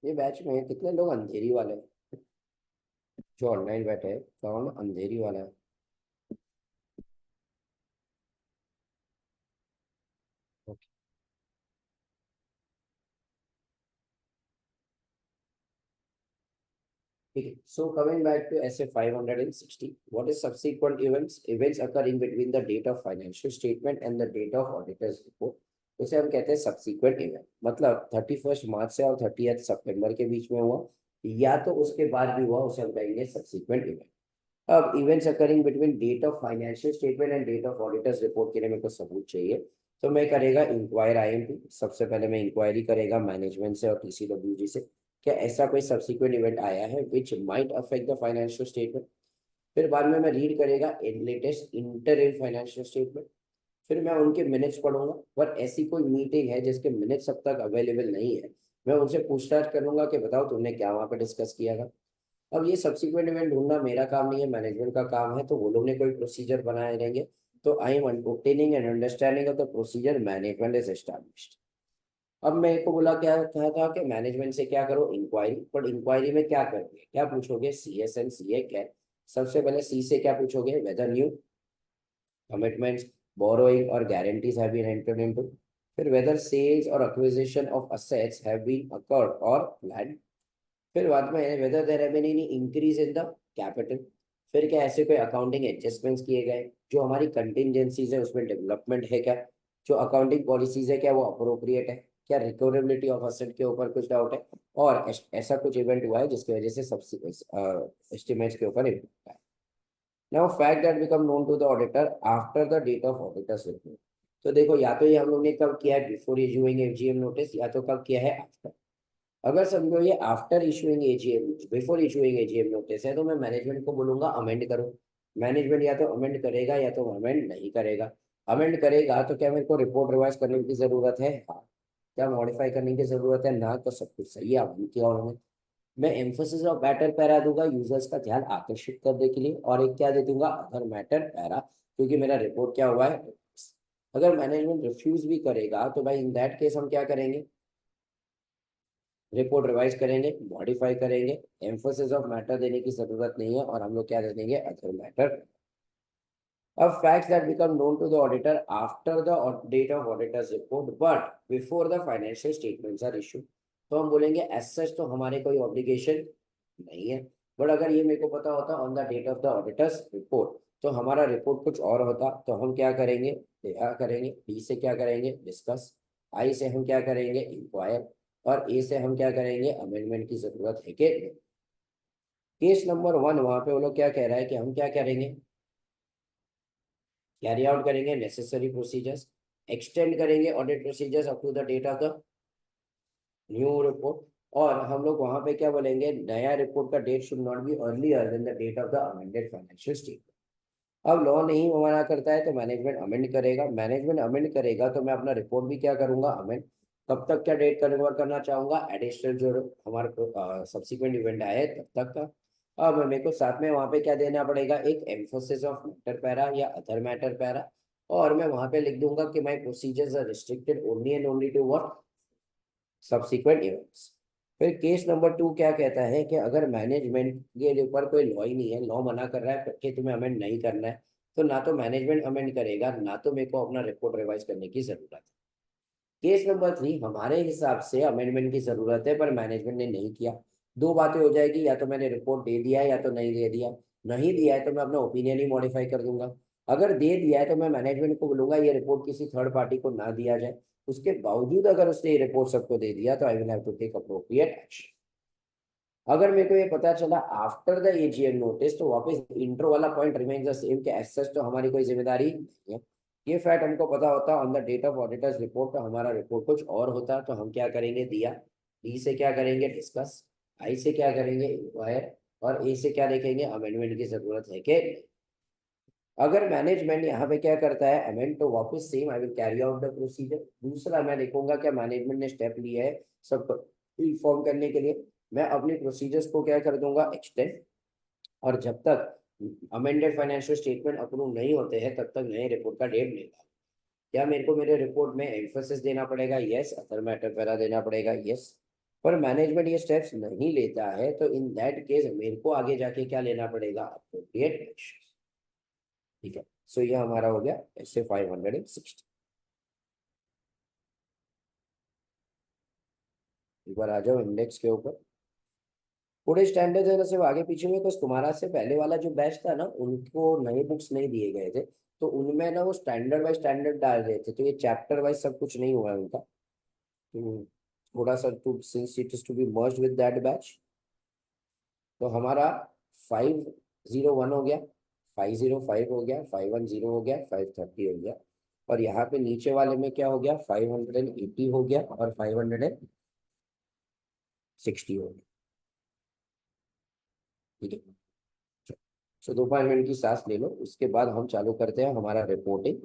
ये बैच में कितने लोग अंधेरी वाले हैं जो ऑनलाइन बैठे हैं? कौन अंधेरी वाला है? Okay. ठीक है, सो कमिंग बैक टू ऐसे 560, what is subsequent events? Events occurring between the date of financial statement and the date of auditors report. उसे हम कहते हैं सब्सीक्वेंट इवेंट. मतलब 31 मार्च से और 30 सितंबर के बीच में हुआ, या तो उसके बाद भी हुआ, उसे हम कहेंगे सब्सीक्वेंट इवेंट. अब events occurring between date of financial statement and date of auditors report के लिए मेरे को सबूत चाहिए। तो मैं करेगा इंक्वायर आईएमपी। सबसे पहले मैं इंक्वायरी करेगा मैनेजमेंट से और टीसीडब्ल्यूजी से, क्या ऐसा कोई सब्सिक्वेंट इवेंट आया है which might affect the financial statement. फिर बाद में मैं रीड करेगा लेटेस्ट इंटरिम फाइनेंशियल स्टेटमेंट। फिर मैं उनके मिनट्स पढ़ूंगा, पर ऐसी कोई मीटिंग है जिसके मिनट्स अब तक अवेलेबल नहीं है, मैं उनसे पूछताछ करूंगा कि बताओ तुमने क्या वहाँ पे डिस्कस किया था। अब ये सब्सिक्वेंट इवेंट ढूंढना मेरा काम नहीं है, मैनेजमेंट का काम है। तो वो लोग ने कोई प्रोसीजर बनाए रहेंगे। तो I am obtaining and understanding of the procedure management is established. अब मेरे को बोला क्या कहा था कि मैनेजमेंट से क्या करो, इंक्वायरी। पर इंक्वायरी में क्या करोगे, क्या पूछोगे, सी एस एन सी ए क्या। सबसे पहले सी से क्या पूछोगे, whether new commitments, borrowing or guarantees have been entered into. फिर whether sales or acquisition of assets have been occurred or planned. फिर बाद में whether there have been any increase in the capital. फिर क्या ऐसे कोई अकाउंटिंग एडजस्टमेंट्स किए गए, जो हमारी कंटिजेंसीज है उसमें डेवलपमेंट है क्या, जो अकाउंटिंग पॉलिसीज है क्या वो अप्रोप्रिएट है क्या, रिकवरेबिलिटी ऑफ असेट के ऊपर कुछ डाउट है, और ऐसा कुछ इवेंट हुआ है जिसकी वजह से सब एस्टिमेट्स के ऊपर इम्पैक्ट है। Now fact that become known to the auditor after the date of auditors report. तो देखो, या तो ये हम लोग ने कब किया है, बिफोर इशूइंग एजीएम नोटिस, या तो कब किया है, आफ्टर। अगर समझो ये after issuing AGM, before issuing AGM notice है, तो मैं मैनेजमेंट को बोलूंगा अमेंड करो। मैनेजमेंट या तो अमेंड करेगा या तो अमेंड नहीं करेगा। अमेंड करेगा तो क्या मेरे को रिपोर्ट रिवाइज करने की जरूरत है, हाँ। क्या मॉडिफाई करने की जरूरत है ना, तो सब कुछ सही है, अमेंड किया उन्होंने। मैं एम्फोसिस ऑफ मैटर पैरा दूंगा यूजर्स का ध्यान आकर्षित करने के लिए, और एक क्या दे दूंगा, अदर मैटर पैरा, क्योंकि मेरा रिपोर्ट क्या हुआ है। अगर मैनेजमेंट रिफ्यूज भी करेगा तो भाई इन दैट केस हम क्या करेंगे, रिपोर्ट रिवाइज करेंगे, मॉडिफाई करेंगे। एम्फोसिस ऑफ मैटर देने की जरूरत नहीं है, और हम लोग क्या दे देंगे, अदर मैटर। अब facts that become known to the auditor after the date of auditors report but before the financial statements are issue. तो हम बोलेंगे एज सच तो हमारे कोई ऑब्लिगेशन नहीं है। बट अगर ये मेरे को पता होता on the date of the auditors report, तो हमारा रिपोर्ट कुछ और होता, तो हम क्या करेंगे, क्या करेंगे, डी से क्या करेंगे, डिस्कस। आई से हम क्या करेंगे, इंक्वायर। और ए से हम क्या करेंगे, अमेंडमेंट की जरूरत है कि। केस नंबर 1 वहां पे वो लोग क्या कह रहा है कि हम क्या करेंगे, कैरी आउट करेंगे नेसेसरी प्रोसीजर्स, एक्सटेंड करेंगे audit procedures up to the date of the new report. और हम लोग वहां पे क्या बोलेंगे, नया रिपोर्ट का date should not be earlier than the date of the amended financial statement. अब लॉ नहीं मना करता है तो मैनेजमेंट अमेंड करेगा। मैनेजमेंट अमेंड करेगा तो मैं अपना रिपोर्ट भी क्या करूंगा, अमेंड। कब तक क्या डेट कन्वर्ट करना चाहूंगा, एडिशनल जो हमारे सब्सिक्वेंट इवेंट आए तब तक का। अब मेरे को साथ में वहां पे क्या देना पड़ेगा, एक एम्फोसिस ऑफ मैटर पैरा या अदर मैटर पैरा। और मैं वहां पे लिख दूंगा कि my procedures are restricted only and only to what, subsequent events. फिर केस नंबर 2 क्या कहता है कि अगर मैनेजमेंट के ऊपर कोई लॉ ही नहीं है, लॉ मना कर रहा है कि तुम्हें अमेंड नहीं करना है, तो ना तो मैनेजमेंट अमेंड करेगा, ना तो मेरे को अपना रिपोर्ट रिवाइज करने की जरूरत है। केस नंबर 3, हमारे हिसाब से अमेंडमेंट की जरूरत है पर मैनेजमेंट ने नहीं किया। दो बातें हो जाएगी, या तो मैंने रिपोर्ट दे दिया है या तो नहीं दे दिया। नहीं दिया है तो मैं अपना ओपिनियन ही मॉडिफाई कर दूंगा। अगर दे दिया है तो मैं मैनेजमेंट को बोलूंगा ये रिपोर्ट किसी थर्ड पार्टी को ना दिया जाए। उसके बावजूद अगर उसने ये रिपोर्ट सबको दे दिया तो I will have to take appropriate action. अगर मेरे को ये पता चला आफ्टर द एजीएम नोटिस, तो वापस इंट्रो वाला पॉइंट रिमेन्स द सेम कि एज सच तो हमारी कोई जिम्मेदारी नहीं है। ये फैक्ट हमको पता होता on the date of auditors report, तो हमारा रिपोर्ट कुछ और होता, तो हम क्या करेंगे, दिया। डी से क्या करेंगे, डिस्कस। आई से क्या करेंगे, इंक्वायर। और ए से क्या देखेंगे, अमेंडमेंट की जरूरत है कि। अगर मैनेजमेंट यहाँ पे क्या करता है, अमेंड, तो वापस same I will carry out the procedure. दूसरा मैं देखूंगा क्या मैनेजमेंट ने स्टेप लिया है सब इन्फॉर्म करने के लिए। मैं अपनी प्रोसीजर्स को क्या कर दूंगा, एक्सटेंड। और जब तक अमेंडेड फाइनेंशियल स्टेटमेंट अप्रूव नहीं होते हैं तब तक नए रिपोर्ट का डेट नहीं। क्या मेरे को मेरे रिपोर्ट में एम्फोसिस देना पड़ेगा, यस। अदर मैटर पैरा देना पड़ेगा, यस। पर मैनेजमेंट ये स्टेप्स नहीं लेता है तो इन दैट केस मेरे को आगे जाके क्या लेना पड़ेगा, अप्रोप्रिएट एक्शन। ठीक है। सो ये हमारा हो गया ऐसे 560। एक बार आ जाओ इंडेक्स के ऊपर। थोड़े स्टैंडर्ड है ना, सिर्फ आगे पीछे में, कुछ तुम्हारा से पहले वाला जो बैच था ना उनको नए बुक्स नहीं दिए गए थे। तो उनमें ना वो स्टैंडर्ड वाइज स्टैंडर्ड डाल रहे थे, तो ये चैप्टर वाइज सब कुछ नहीं हुआ है उनका। तो थोड़ा सा to since it is to be merge with that batch. तो हमारा 5 501 हो गया, 505 हो गया, 510 हो गया, 530 हो गया, और यहाँ पे नीचे वाले में क्या हो गया, 580 हो गया और 560 हो गया। ठीक है, सो 2 5 मिनट की सांस ले लो, उसके बाद हम चालू करते हैं हमारा रिपोर्टिंग।